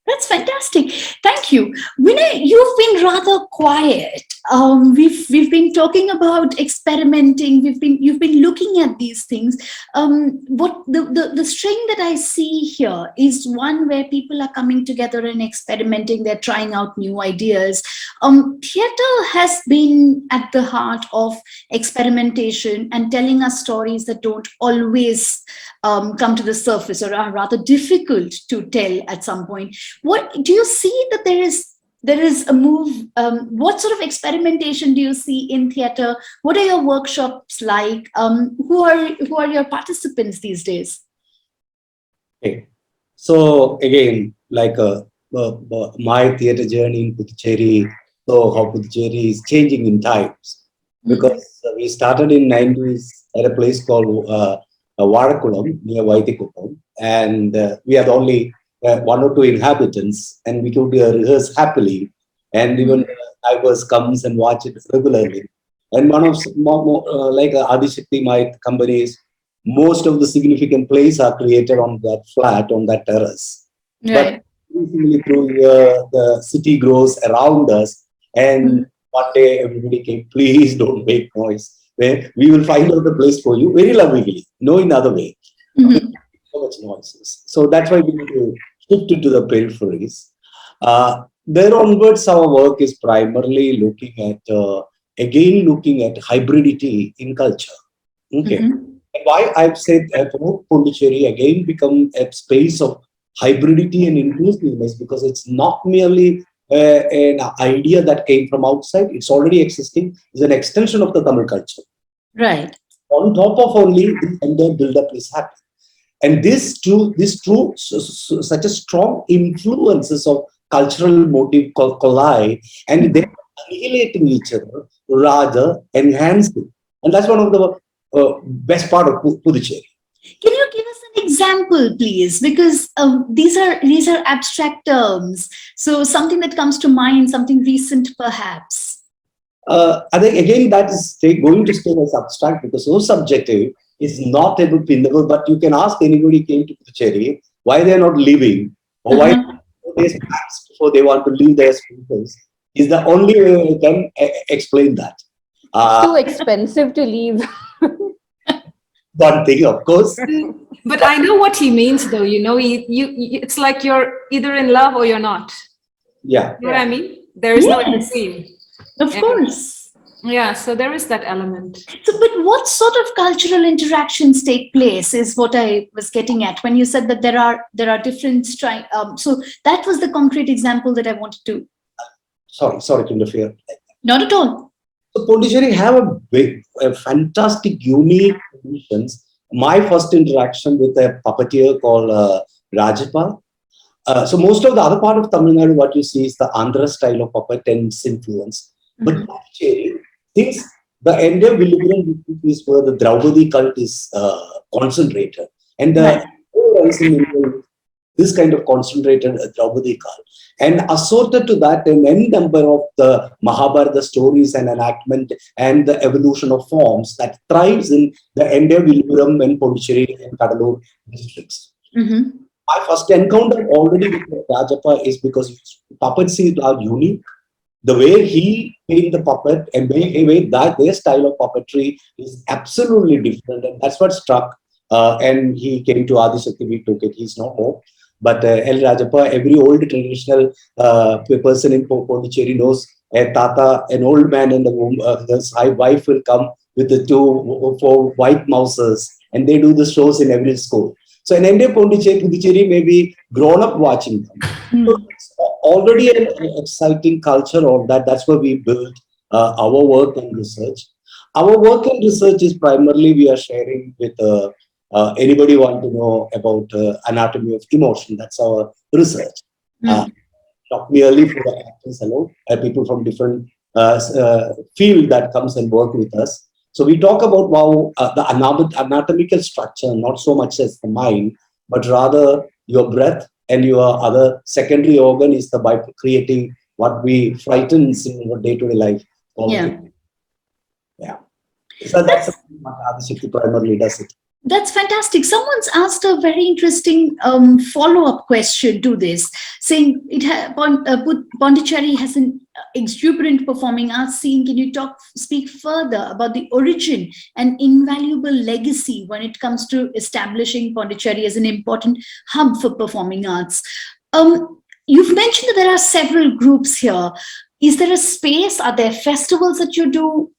that's fantastic. Thank you, Vinay. You've been rather quiet. We've been talking about experimenting. You've been looking at these things. What the string that I see here is one where people are coming together and experimenting. They're trying out new ideas. Theatre has been at the heart of experimentation and telling us stories that don't always come to the surface, or are rather difficult to tell at some point. What do you see that there is a move? What sort of experimentation do you see in theatre? What are your workshops like? Who are your participants these days? Okay. So again, like my theatre journey in Puducherry, so how Puducherry is changing in times, because we started in 90s at a place called Varakulam near Vaitikuppam, and we had only 1 or 2 inhabitants, and we could rehearse happily, and even neighbors comes and watch it regularly. And one of like Adishakti, my companies, most of the significant plays are created on that flat, on that terrace. Right. But increasingly through the city grows around us, and one day everybody came, please don't make noise. Where we will find out the place for you very lovingly, no in other way. Mhm. So much noises. So that's why we need to shift into the peripheries. There onwards, our work is primarily looking at, again, looking at hybridity in culture. Okay. Mhm. And why I've said Puducherry again become a space of hybridity and inclusiveness, because it's not merely an idea that came from outside, it's already existing, it's an extension of the Tamil culture. Right. On top of only the entire build-up is happening. And such a strong influences of cultural motive collide, and they're annihilating each other rather enhancing. And that's one of the best part of Puducherry. Can you give us an example, please? Because these are abstract terms. So something that comes to mind, something recent, perhaps. I think again that is going to stay as abstract because so subjective is not able pinnable. But you can ask anybody who came to Puducherry why they are not leaving, or why Uh-huh. days max before they want to leave their spaces. Is the only way I can explain that. It's too Uh, expensive to leave. One thing, of course. But I know what he means, though. It's like you're either in love or you're not. Yeah. You know what I mean? There is no in Yes, between. of course. Yeah, so there is that element. So, but what sort of cultural interactions take place is what I was getting at when you said that there are different so that was the concrete example that I wanted to. Sorry to interfere. Not at all. So Pondicherry have a fantastic, unique conditions. My first interaction with a puppeteer called Rajapal. So most of the other part of Tamil Nadu, what you see is the Andhra style of puppet and its influence. But Mhm. Pondicherry, since the entire Vilipuram is where the Draupadi cult is concentrated, and the Right. this kind of concentrated Draupadi cult. And assorted to that, an n number of the Mahabharata stories and enactment and the evolution of forms that thrives in the entire Vilipuram and Pondicherry and Kadalur districts. Mhm. My first encounter already with Rajappa is because puppets are unique. The way he made the puppet and way that their style of puppetry is absolutely different, and that's what struck. And he came to Adishakti, we took it. He's no more. But El Rajappa, every old traditional person in Pondicherry knows a tata, an old man and his wife will come with the four white mouses, and they do the shows in every school. So an India Puducherry may be grown up watching them. So Mm. it's already an exciting culture of that. That's where we build our work and research. Our work and research is primarily we are sharing with anybody want to know about anatomy of emotion. That's our research. Uh, Mm. Not merely for the actors alone, people from different field that comes and work with us. So we talk about how the anatomical structure, not so much as the mind, but rather your breath and your other secondary organ is the by creating what we frightens in our day-to-day life. Yeah. Yeah. So that's That's what Adishakti primarily does it. That's fantastic. Someone's asked a very interesting follow-up question to this, saying Pondicherry has an exuberant performing arts scene. Can you speak further about the origin and invaluable legacy when it comes to establishing Pondicherry as an important hub for performing arts? You've mentioned that there are several groups here. Is there a space? Are there festivals that you do?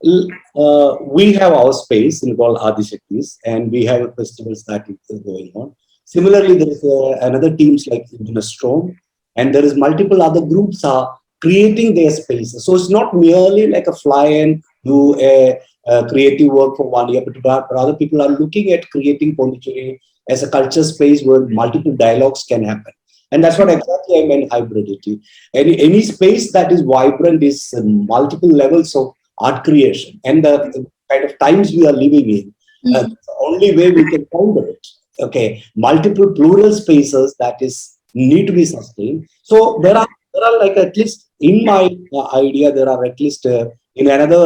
We have our space called Adishaktis, and we have festivals that is going on. Similarly, there is another teams like Storm, and there is multiple other groups are creating their spaces. So it's not merely like a fly and do a creative work for 1 year, but rather people are looking at creating Pondicherry as a culture space where multiple dialogues can happen. And that's what exactly I meant hybridity. Any space that is vibrant is multiple levels of art creation, and the kind of times we are living in, Mm. the only way we can counter it. Okay, multiple plural spaces that is need to be sustained. So there are like at least in my idea there are at least in another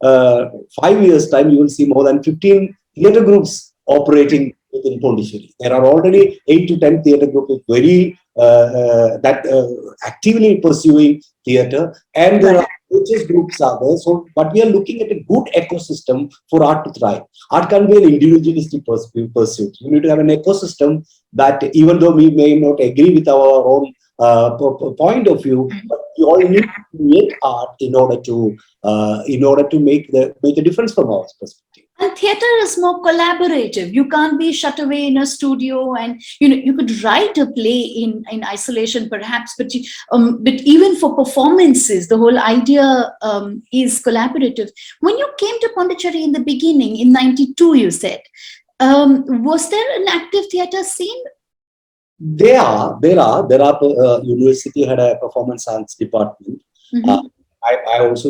5 years time you will see more than 15 theater groups operating with in Pondicherry. There are already 8 to 10 theatre groups very actively pursuing theatre, and there are coaches groups are there. So, but we are looking at a good ecosystem for art to thrive. Art can be an individualistic pursuit. You need to have an ecosystem that, even though we may not agree with our own point of view, but we all need to create art in order to make a difference from our perspective. And theater is more collaborative. You can't be shut away in a studio, and you could write a play in isolation, perhaps, but even for performances, the whole idea is collaborative. When you came to Pondicherry in the beginning, in '92, you said, was there an active theater scene? There are. University had a performance arts department. I also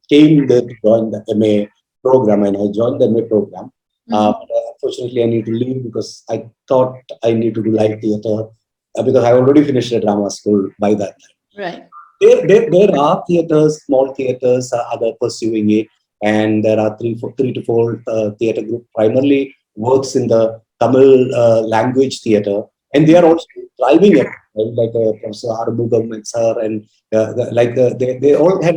came there to join the MA program, and I joined the MA program. Unfortunately, I need to leave because I thought I need to do live theatre because I already finished at drama school by that time. Right. There are theatres, small theatres, other pursuing it, and there are three to four theatre group primarily works in the Tamil language theatre, and they are also thriving it, like Professor Arumugam sir, and they all had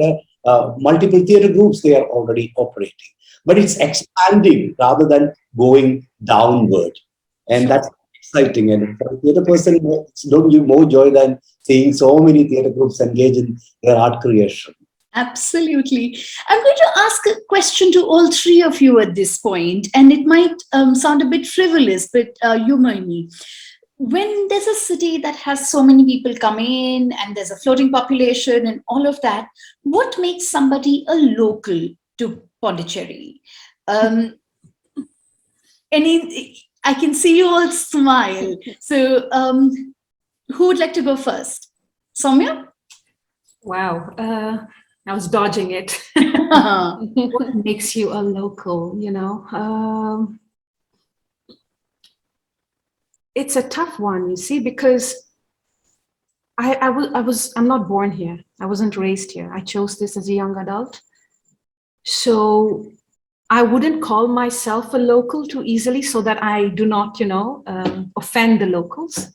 multiple theatre groups they are already operating, but it's expanding rather than going downward, and that's exciting. And for a theatre person, don't give more joy than seeing so many theatre groups engage in their art creation. Absolutely. I'm going to ask a question to all three of you at this point, and it might sound a bit frivolous, but humor me. When there's a city that has so many people come in and there's a floating population and all of that, what makes somebody a local to Pondicherry? I can see you all smile. So who would like to go first? Sowmya? Wow. I was dodging it. What makes you a local, It's a tough one, you see, because I'm not born here. I wasn't raised here. I chose this as a young adult. So I wouldn't call myself a local too easily so that I do not, offend the locals.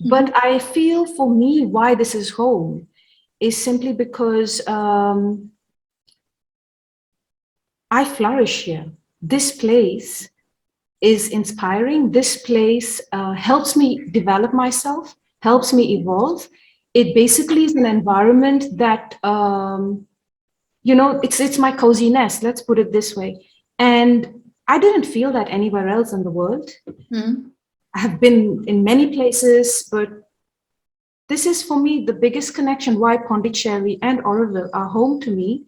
But I feel for me, why this is home is simply because I flourish here. This place is inspiring. This place helps me develop myself, helps me evolve. It basically is an environment that, it's my cozy nest, let's put it this way. And I didn't feel that anywhere else in the world. I have been in many places, but this is for me the biggest connection why Pondicherry and Aurodhan are home to me.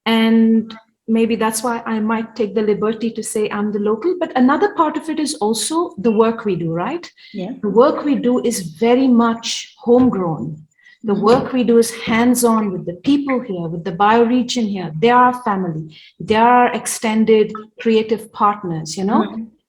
And maybe that's why I might take the liberty to say I'm the local. But another part of it is also the work we do, right? Yeah. The work we do is very much homegrown. The work we do is hands-on with the people here, with the bioregion here. They are family. They are extended creative partners,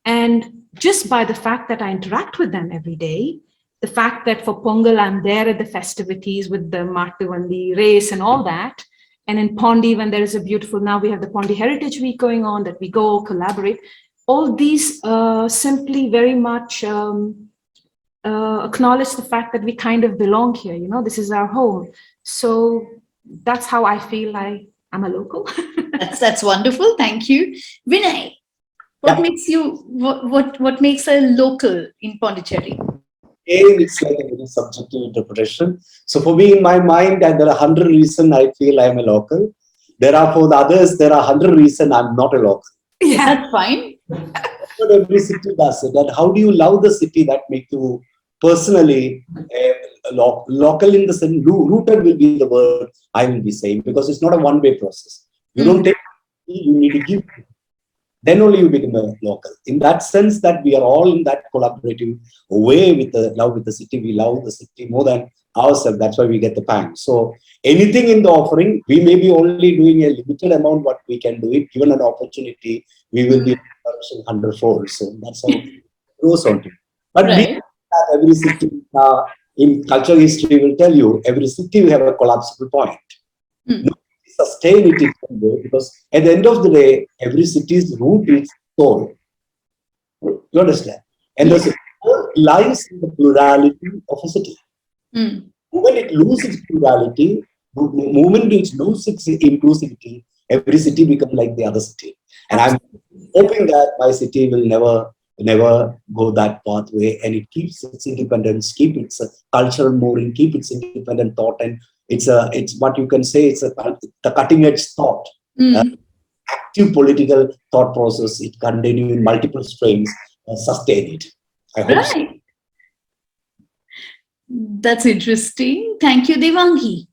And just by the fact that I interact with them every day, the fact that for Pongal, I'm there at the festivities with the Mattu and the race and all that. And in Pondi, when there is a beautiful, now we have the Pondi Heritage Week going on, that we go collaborate. All these simply very much acknowledge the fact that we kind of belong here. This is our home. So that's how I feel I'm a local. That's wonderful. Thank you. Vinay, what makes you, what makes a local in Pondicherry? It's like a very subjective interpretation. So for me, in my mind, there are 100 reasons I feel I'm a local. There are for the others, there are 100 reasons I'm not a local. Yeah, that's fine. But every city does it. That how do you love the city that makes you personally local in the sense, rooted will be the word I will be saying, because it's not a one-way process. You don't take, you need to give. Then only you become a local. In that sense, that we are all in that collaborative way with the love with the city. We love the city more than ourselves. That's why we get the pang. So anything in the offering, we may be only doing a limited amount what we can do it. Given an opportunity, we will be 100-fold. So that's how it goes on to. But every city in cultural history will tell you, every city will have a collapsible point. Sustain it in some way, because at the end of the day, every city's root is soul. You understand? And the whole lies in the plurality of a city. When it loses its plurality, the moment it loses its inclusivity, every city becomes like the other city. And I'm hoping that my city will never go that pathway, and it keeps its independence, keep its cultural mooring, keep its independent thought, and it's what you can say, it's the cutting edge thought. Active political thought process, it continue in multiple strains, sustain it. I hope so. Right. That's interesting. Thank you, Devangi.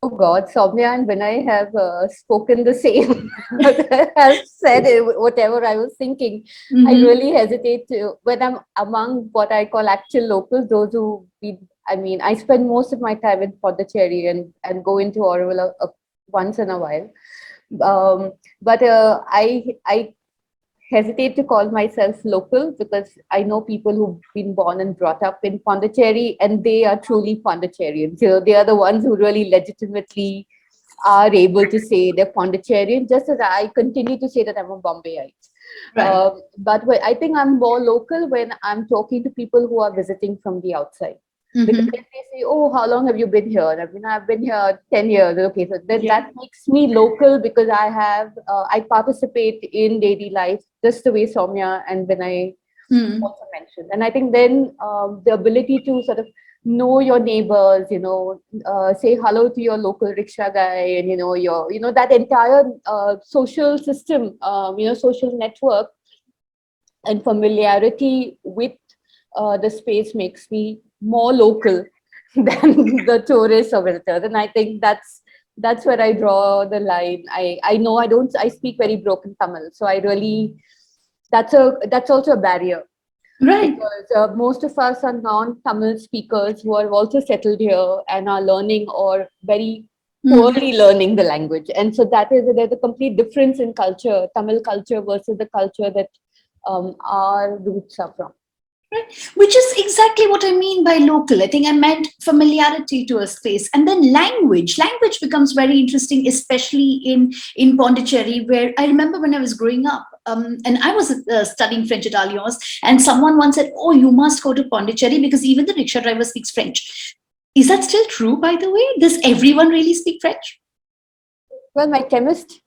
Oh God, Sowmya and Vinay have spoken the same, have said whatever I was thinking. I really hesitate to, when I'm among what I call actual locals, those who, I spend most of my time in Puducherry and go into Auroville once in a while. But I hesitate to call myself local because I know people who've been born and brought up in Pondicherry, and they are truly Pondicherrians. They are the ones who really legitimately are able to say they're Pondicherrian, just as I continue to say that I'm a Bombayite. Right. But I think I'm more local when I'm talking to people who are visiting from the outside. Because then they say, oh, how long have you been here? I've been here 10 years. Okay, so then that makes me local because I participate in daily life just the way Sowmya and Vinay also mentioned. And I think then the ability to sort of know your neighbors, say hello to your local rickshaw guy, and that entire social system, social network and familiarity with the space makes me more local than the tourists or visitors. And I think that's where I draw the line. I know I speak very broken Tamil, so I really, that's also a barrier. Right. Because most of us are non-Tamil speakers who are also settled here and are learning or very poorly learning the language. And so there's a complete difference in culture, Tamil culture versus the culture that our roots are from. Right. Which is exactly what I mean by local. I think I meant familiarity to a space. And then language. Language becomes very interesting, especially in Pondicherry, where I remember when I was growing up, and I was studying French at Alliance, and someone once said, oh, you must go to Pondicherry because even the rickshaw driver speaks French. Is that still true, by the way? Does everyone really speak French? Well, my chemist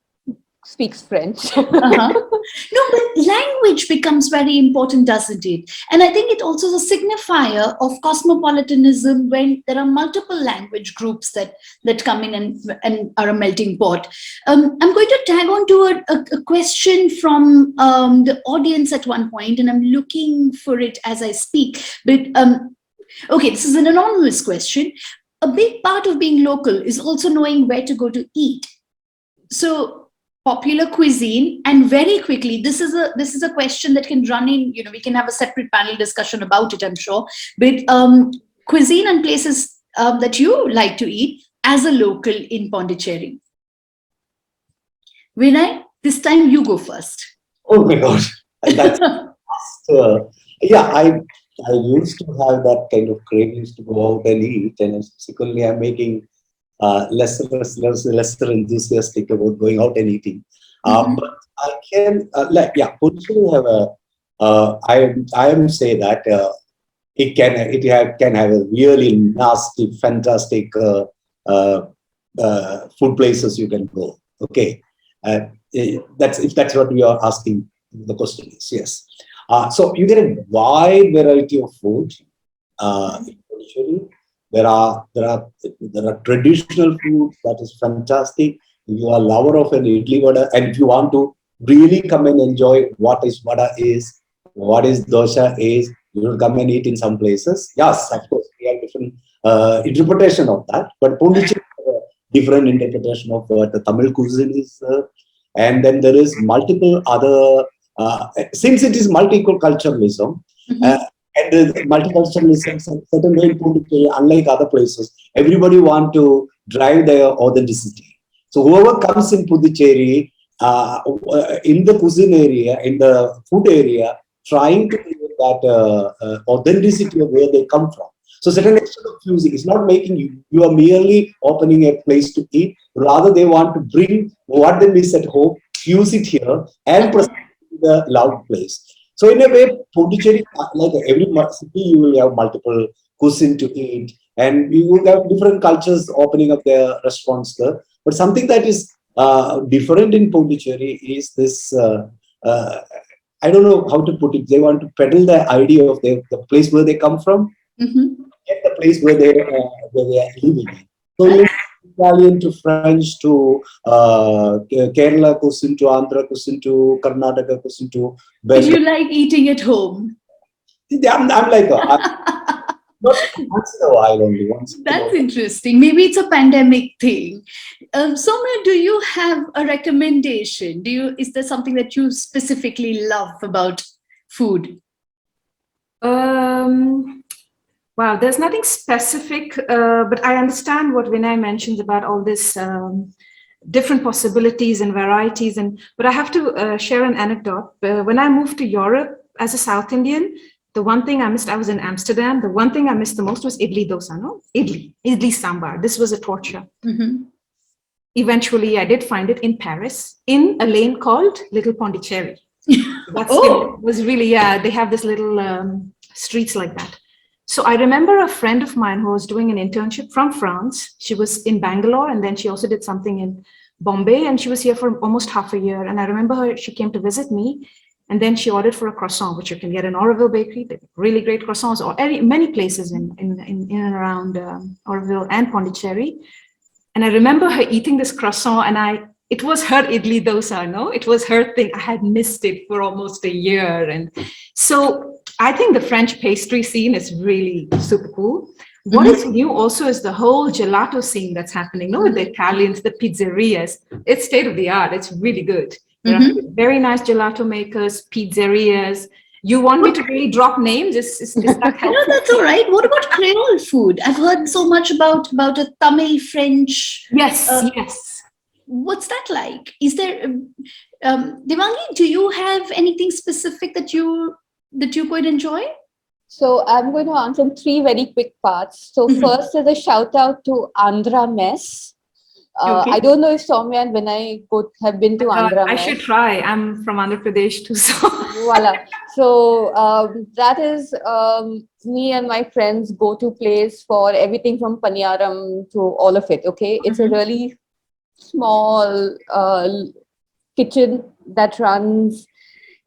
speaks French. No, but language becomes very important, doesn't it? And I think it also is a signifier of cosmopolitanism when there are multiple language groups that come in and are a melting pot. I'm going to tag on to a question from the audience at one point, and I'm looking for it as I speak. But okay, this is an anonymous question. A big part of being local is also knowing where to go to eat. So popular cuisine, and very quickly, this is a question that can run in, we can have a separate panel discussion about it, I'm sure. But cuisine and places that you like to eat as a local in Pondicherry. Vinay, this time you go first. Oh my God. That's yeah, I used to have that kind of cravings to go out and eat, and subsequently I'm making lesser enthusiastic about going out and eating. But I can Puducherry have I am say that it can have a really nasty, fantastic food places you can go. Okay, if that's what we are asking. The question is yes. So you get a wide variety of food in Puducherry. There are traditional food that is fantastic. If you are a lover of an idli vada, and if you want to really come and enjoy what is vada is, what is dosha is, you will come and eat in some places. Yes, of course, we have different interpretation of that. But Pondicherry has a different interpretation of what the Tamil cuisine is. And then there is multiple other, since it is multiculturalism, and the multiculturalism, certain way in Puducherry, unlike other places, everybody want to drive their authenticity. So whoever comes in Puducherry, in the cuisine area, in the food area, trying to create that authenticity of where they come from. So certain extent of fusing, it's not making you are merely opening a place to eat. Rather, they want to bring what they miss at home, fuse it here, and present it in the loud place. So in a way, Puducherry, like every city, you will have multiple cuisine to eat, and you will have different cultures opening up their restaurants there. But something that is different in Puducherry is this. Uh, I don't know how to put it. They want to peddle the idea of the place where they come from, Mm-hmm. get the place where they are living. So you Italian to French to Kerala cuisine to Andhra cuisine to Karnataka cuisine to But Bengal. you like eating at home. I'm like I'm not once in a while only once in a That's while. interesting. Maybe it's a pandemic thing. Sowmya, do you have a recommendation? Is there something that you specifically love about food? Wow, there's nothing specific, but I understand what Vinay mentions about all this different possibilities and varieties. But I have to share an anecdote. When I moved to Europe as a South Indian, the one thing I missed, I was in Amsterdam. The one thing I missed the most was idli dosa, no? Idli sambar. This was a torture. Mm-hmm. Eventually, I did find it in Paris, in a lane called Little Pondicherry. It was really, yeah, they have this little streets like that. So I remember a friend of mine who was doing an internship from France. She was in Bangalore, and then she also did something in Bombay, and she was here for almost half a year. And I remember her, she came to visit me, and then she ordered for a croissant, which you can get in Auroville Bakery. They have really great croissants, or many places in and around Auroville and Pondicherry. And I remember her eating this croissant, and it was her idli dosa, no? It was her thing. I had missed it for almost a year. And so I think the French pastry scene is really super cool. What is new also is the whole gelato scene that's happening, no? With the Italians, the pizzerias. It's state of the art. It's really good. There are very nice gelato makers, pizzerias. You want me to really drop names? Is that helpful? No, that's all right. What about Creole food? I've heard so much about a Tamil French. Yes, yes. What's that like? Is there, Devangi, do you have anything specific that you quite enjoy? So I'm going to answer in three very quick parts. So first is a shout out to Andhra Mess. Okay. I don't know if Sowmya and Vinay both have been to Andhra Mess. I should try. I'm from Andhra Pradesh too. So Voila. So that is me and my friends' go-to place for everything from paniyaram to all of it. Okay, it's a really small kitchen that runs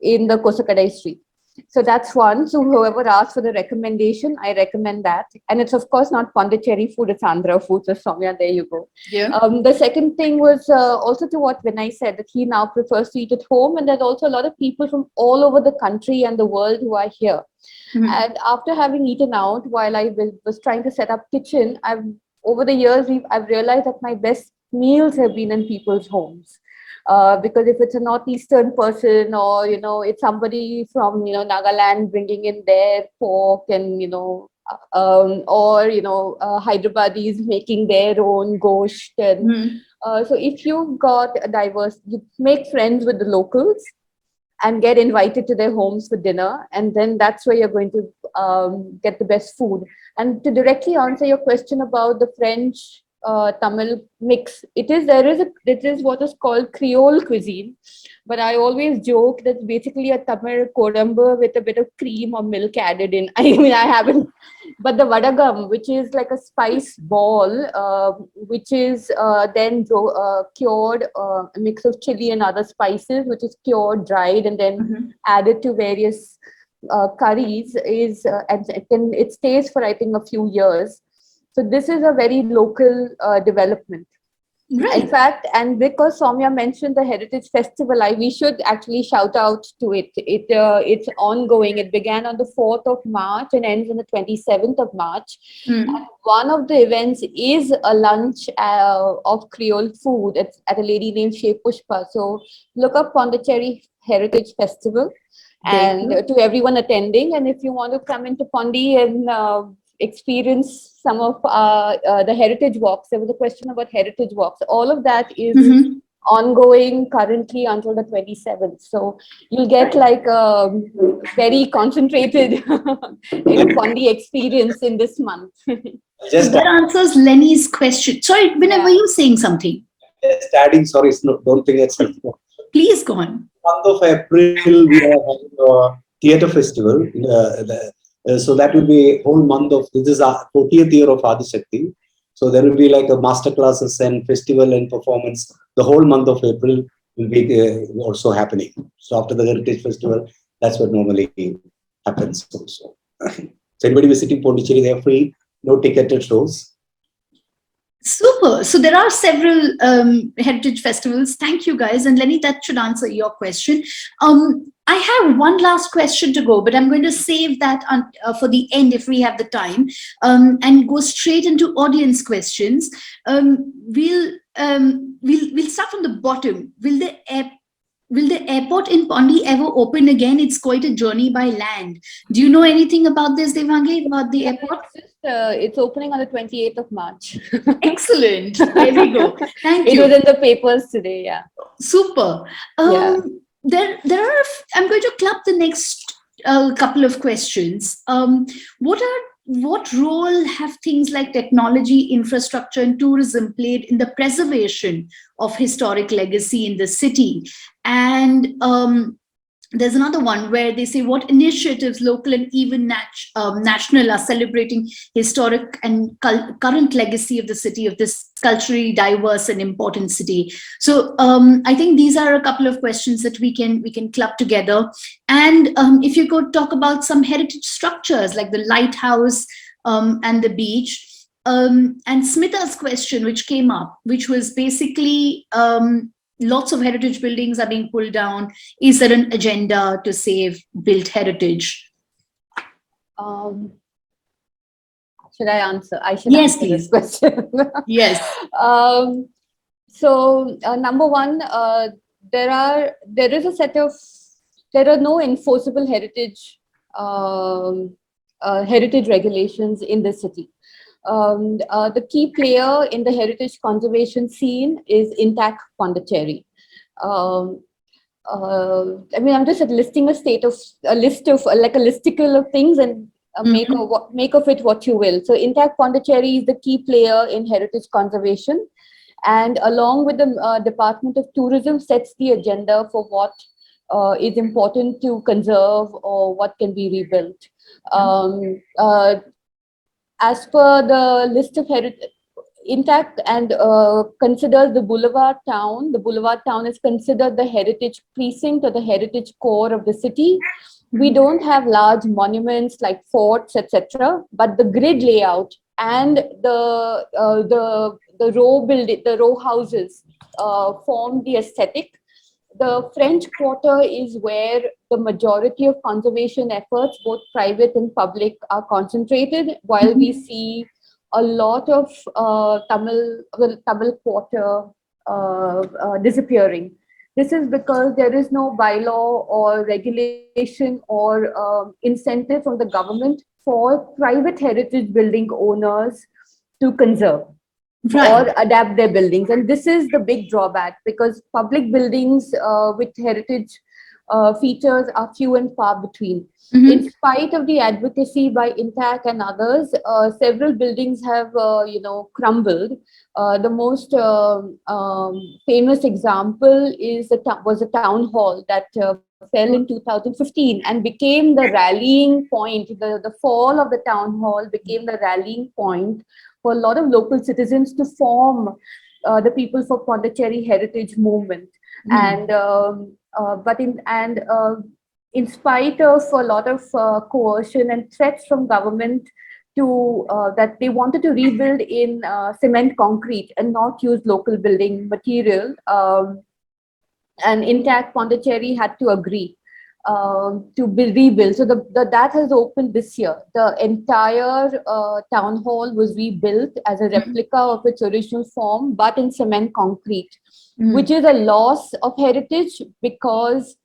in the Kosakadai street. So that's one. So whoever asked for the recommendation, I recommend that. And it's of course not Pondicherry food, it's Andhra food. So Sowmya, there you go. Yeah. The second thing was also to what Vinay said, that he now prefers to eat at home. And there's also a lot of people from all over the country and the world who are here. And after having eaten out, while I was trying to set up kitchen, over the years, I've realized that my best meals have been in people's homes. Because if it's a northeastern person, or it's somebody from Nagaland bringing in their pork, and or Hyderabadis making their own gosht, and so if you've got a diverse, you make friends with the locals and get invited to their homes for dinner, and then that's where you're going to get the best food. And to directly answer your question about the French Tamil mix, it is what is called Creole cuisine, but I always joke that basically a Tamil kodamba with a bit of cream or milk added in. I mean, I haven't, but the vadagam, which is like a spice ball, which is then cured, a mix of chili and other spices, which is cured, dried, and then added to various curries, and it stays for I think a few years. So this is a very local development. Right. In fact, and because Sowmya mentioned the Heritage Festival, we should actually shout out to it. It's ongoing. It began on the 4th of March and ends on the 27th of March. And one of the events is a lunch of Creole food at a lady named Shea Pushpa. So look up Pondicherry Heritage Festival, and to everyone attending. And if you want to come into Pondi and experience some of the heritage walks. There was a question about heritage walks. All of that is ongoing currently until the 27th. So you'll get like a very concentrated Pondi experience in this month. Just that answers Lenny's question. Sorry, Vinay, were you saying something? Just adding, sorry, don't think it's helpful. Please go on. Month of April, we are having theatre festival. So that will be a whole month of, this is our 40th year of Adishakti. So there will be like a master classes and festival and performance. The whole month of April will be also happening. So after the Heritage Festival, that's what normally happens also. So anybody visiting Pondicherry, they are free, no ticketed shows. Super. So there are several heritage festivals. Thank you, guys. And Lenny, that should answer your question. I have one last question to go, but I'm going to save that for the end if we have the time, and go straight into audience questions. We'll start from the bottom. Will the airport in Pondi ever open again? It's quite a journey by land. Do you know anything about this, Devangi, about the airport? It's opening on the 28th of March. Excellent. There we go. Thank you. It was in the papers today, yeah. Super. Yeah. There are. I'm going to club the next couple of questions. What role have things like technology, infrastructure, and tourism played in the preservation of historic legacy in the city? And there's another one where they say what initiatives, local and even national, are celebrating historic and current legacy of the city, of this culturally diverse and important city. So I think these are a couple of questions that we can club together. And if you could talk about some heritage structures like the lighthouse and the beach. And Smita's question, which came up, which was basically lots of heritage buildings are being pulled down. Is there an agenda to save built heritage? Should I answer? I should Yes, answer please. this question. Yes. So number one, there are no enforceable heritage regulations in the city. The key player in the heritage conservation scene is Intact Pondicherry. I mean, I'm just listing a listicle of things, and make of it what you will. So Intact Pondicherry is the key player in heritage conservation, and along with the Department of Tourism sets the agenda for what is important to conserve or what can be rebuilt. As per the list of heritage, Intact and considers the boulevard town. The boulevard town is considered the heritage precinct or the heritage core of the city. We don't have large monuments like forts, etc., but the grid layout and the row houses form the aesthetic. The French Quarter is where the majority of conservation efforts, both private and public, are concentrated, while we see a lot of Tamil Quarter disappearing. This is because there is no bylaw or regulation or incentive from the government for private heritage building owners to conserve. Right. Or adapt their buildings. And this is the big drawback, because public buildings with heritage features are few and far between. In spite of the advocacy by Intact and others, several buildings have crumbled. The most famous example was a town hall that fell in 2015 and became the rallying point. The fall of the town hall became the rallying point for a lot of local citizens to form the People for Pondicherry Heritage Movement. And in spite of a lot of coercion and threats from government to that they wanted to rebuild in cement concrete and not use local building material, and Intact Pondicherry had to agree to rebuild. So that has opened this year. The entire town hall was rebuilt as a replica of its original form, but in cement concrete, which is a loss of heritage because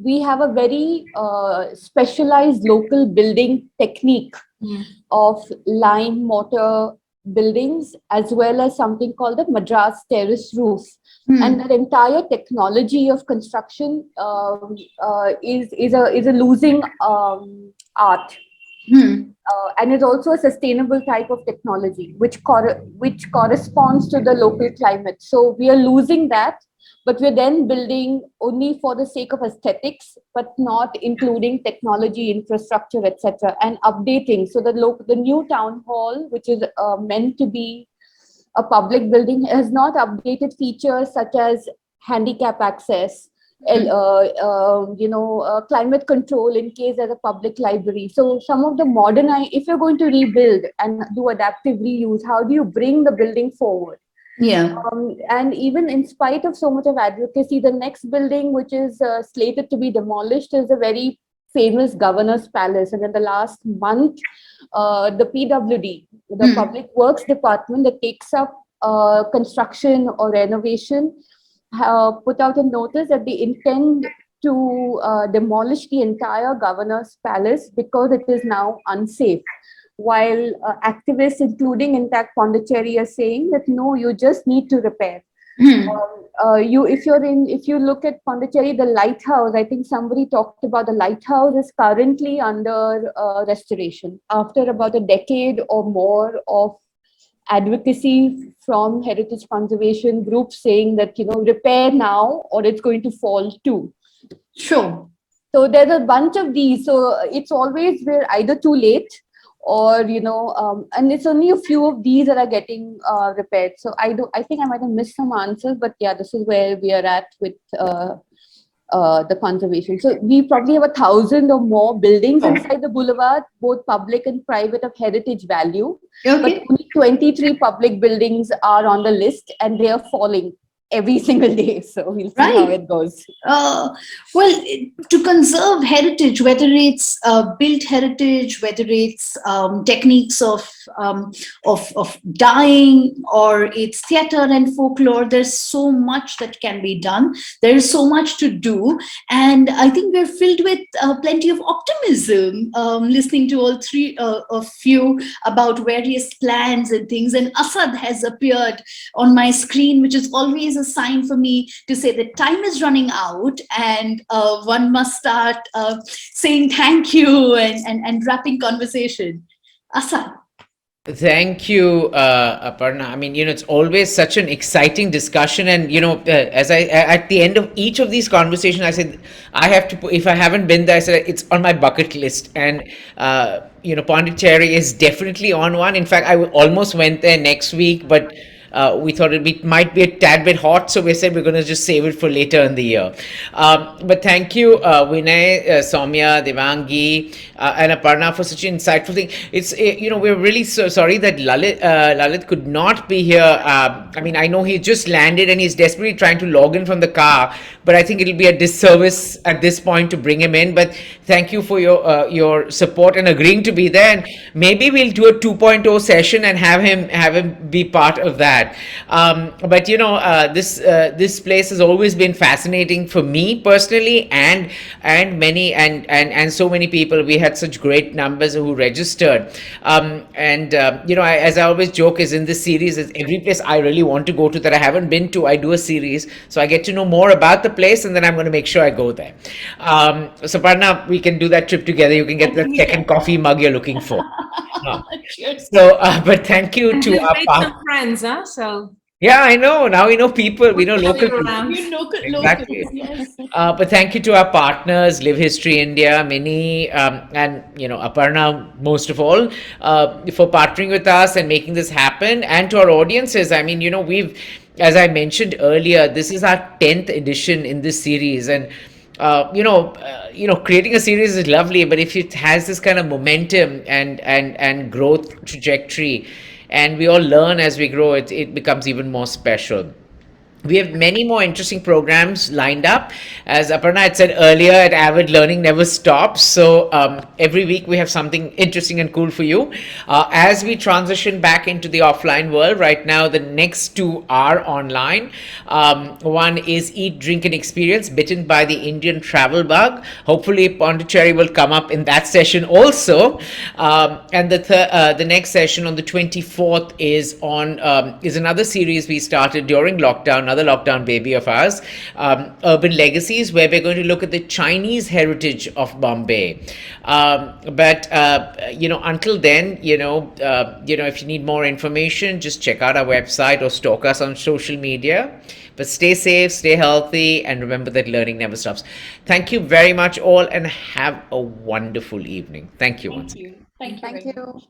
we have a very specialized local building technique of lime mortar buildings, as well as something called the Madras terrace roof. And that entire technology of construction is a losing art. And is also a sustainable type of technology, which corresponds to the local climate. So we are losing that. but we're then building only for the sake of aesthetics, but not including technology, infrastructure, etc., and updating. So the new town hall, which is meant to be a public building, has not updated features such as handicap access, climate control in case there's a public library. So some of the if you're going to rebuild and do adaptive reuse, how do you bring the building forward? Yeah. And even in spite of so much of advocacy, the next building, which is slated to be demolished, is a very famous governor's palace. And in the last month, the PWD, the Public Works Department, that takes up construction or renovation, put out a notice that they intend to demolish the entire governor's palace because it is now unsafe. While activists, including Intact Puducherry, are saying that no, you just need to repair. If you look at Puducherry, the lighthouse, I think somebody talked about the lighthouse is currently under restoration after about a decade or more of advocacy from heritage conservation groups saying that, repair now or it's going to fall too. Sure. So there's a bunch of these. So it's always we're either too late or, and it's only a few of these that are getting repaired. So I think I might have missed some answers, but yeah, this is where we are at with the conservation. So we probably have 1,000 or more buildings inside the boulevard, both public and private, of heritage value. Okay. But only 23 public buildings are on the list, and they are falling every single day. So we'll see how it goes. Well, to conserve heritage, whether it's built heritage, whether it's techniques of dyeing, or it's theater and folklore, there's so much that can be done. There is so much to do. And I think we're filled with plenty of optimism, listening to all three of you about various plans and things. And Asad has appeared on my screen, which is always a sign for me to say that time is running out, and one must start saying thank you and wrapping conversation. Asad. Thank you, Aparna. I mean, it's always such an exciting discussion. And, as at the end of each of these conversations, I said, I have to put, if I haven't been there, I said, it's on my bucket list. And, Puducherry is definitely on one. In fact, I almost went there next week, but we thought might be a tad bit hot, so we said we're going to just save it for later in the year. But thank you, Vinay, Sowmya, Devangi, and Aparna for such an insightful thing. It's we're really so sorry that Lalit could not be here. I mean, I know he just landed and he's desperately trying to log in from the car, but I think it'll be a disservice at this point to bring him in. But thank you for your support and agreeing to be there. And maybe we'll do a 2.0 session and have him be part of that. But this place has always been fascinating for me personally, and many and so many people. We had such great numbers who registered, as I always joke, is in this series, is every place I really want to go to that I haven't been to, I do a series, so I get to know more about the place, and then I'm going to make sure I go there. So Aparna, we can do that trip together. You can get the second coffee mug you're looking for. So, but thank you to our some friends, huh? So yeah, I know. Now we know people. We know local people. You know, Exactly. yes. But thank you to our partners, Live History India, Mini, and Aparna most of all, for partnering with us and making this happen, and to our audiences. I mean, we've, as I mentioned earlier, this is our 10th edition in this series, and creating a series is lovely, but if it has this kind of momentum and growth trajectory, and we all learn as we grow, it becomes even more special. We have many more interesting programs lined up. As Aparna had said earlier, at Avid Learning never stops. So every week we have something interesting and cool for you. As we transition back into the offline world, right now the next two are online. One is Eat, Drink and Experience, bitten by the Indian travel bug. Hopefully Puducherry will come up in that session also. And the next session on the 24th is another series we started during lockdown another lockdown baby of ours, Urban Legacies, where we're going to look at the Chinese heritage of Bombay. But until then, if you need more information, just check out our website or stalk us on social media. But stay safe, stay healthy, and remember that learning never stops. Thank you very much, all, and have a wonderful evening. Thank you once again. Thank you. Thank you.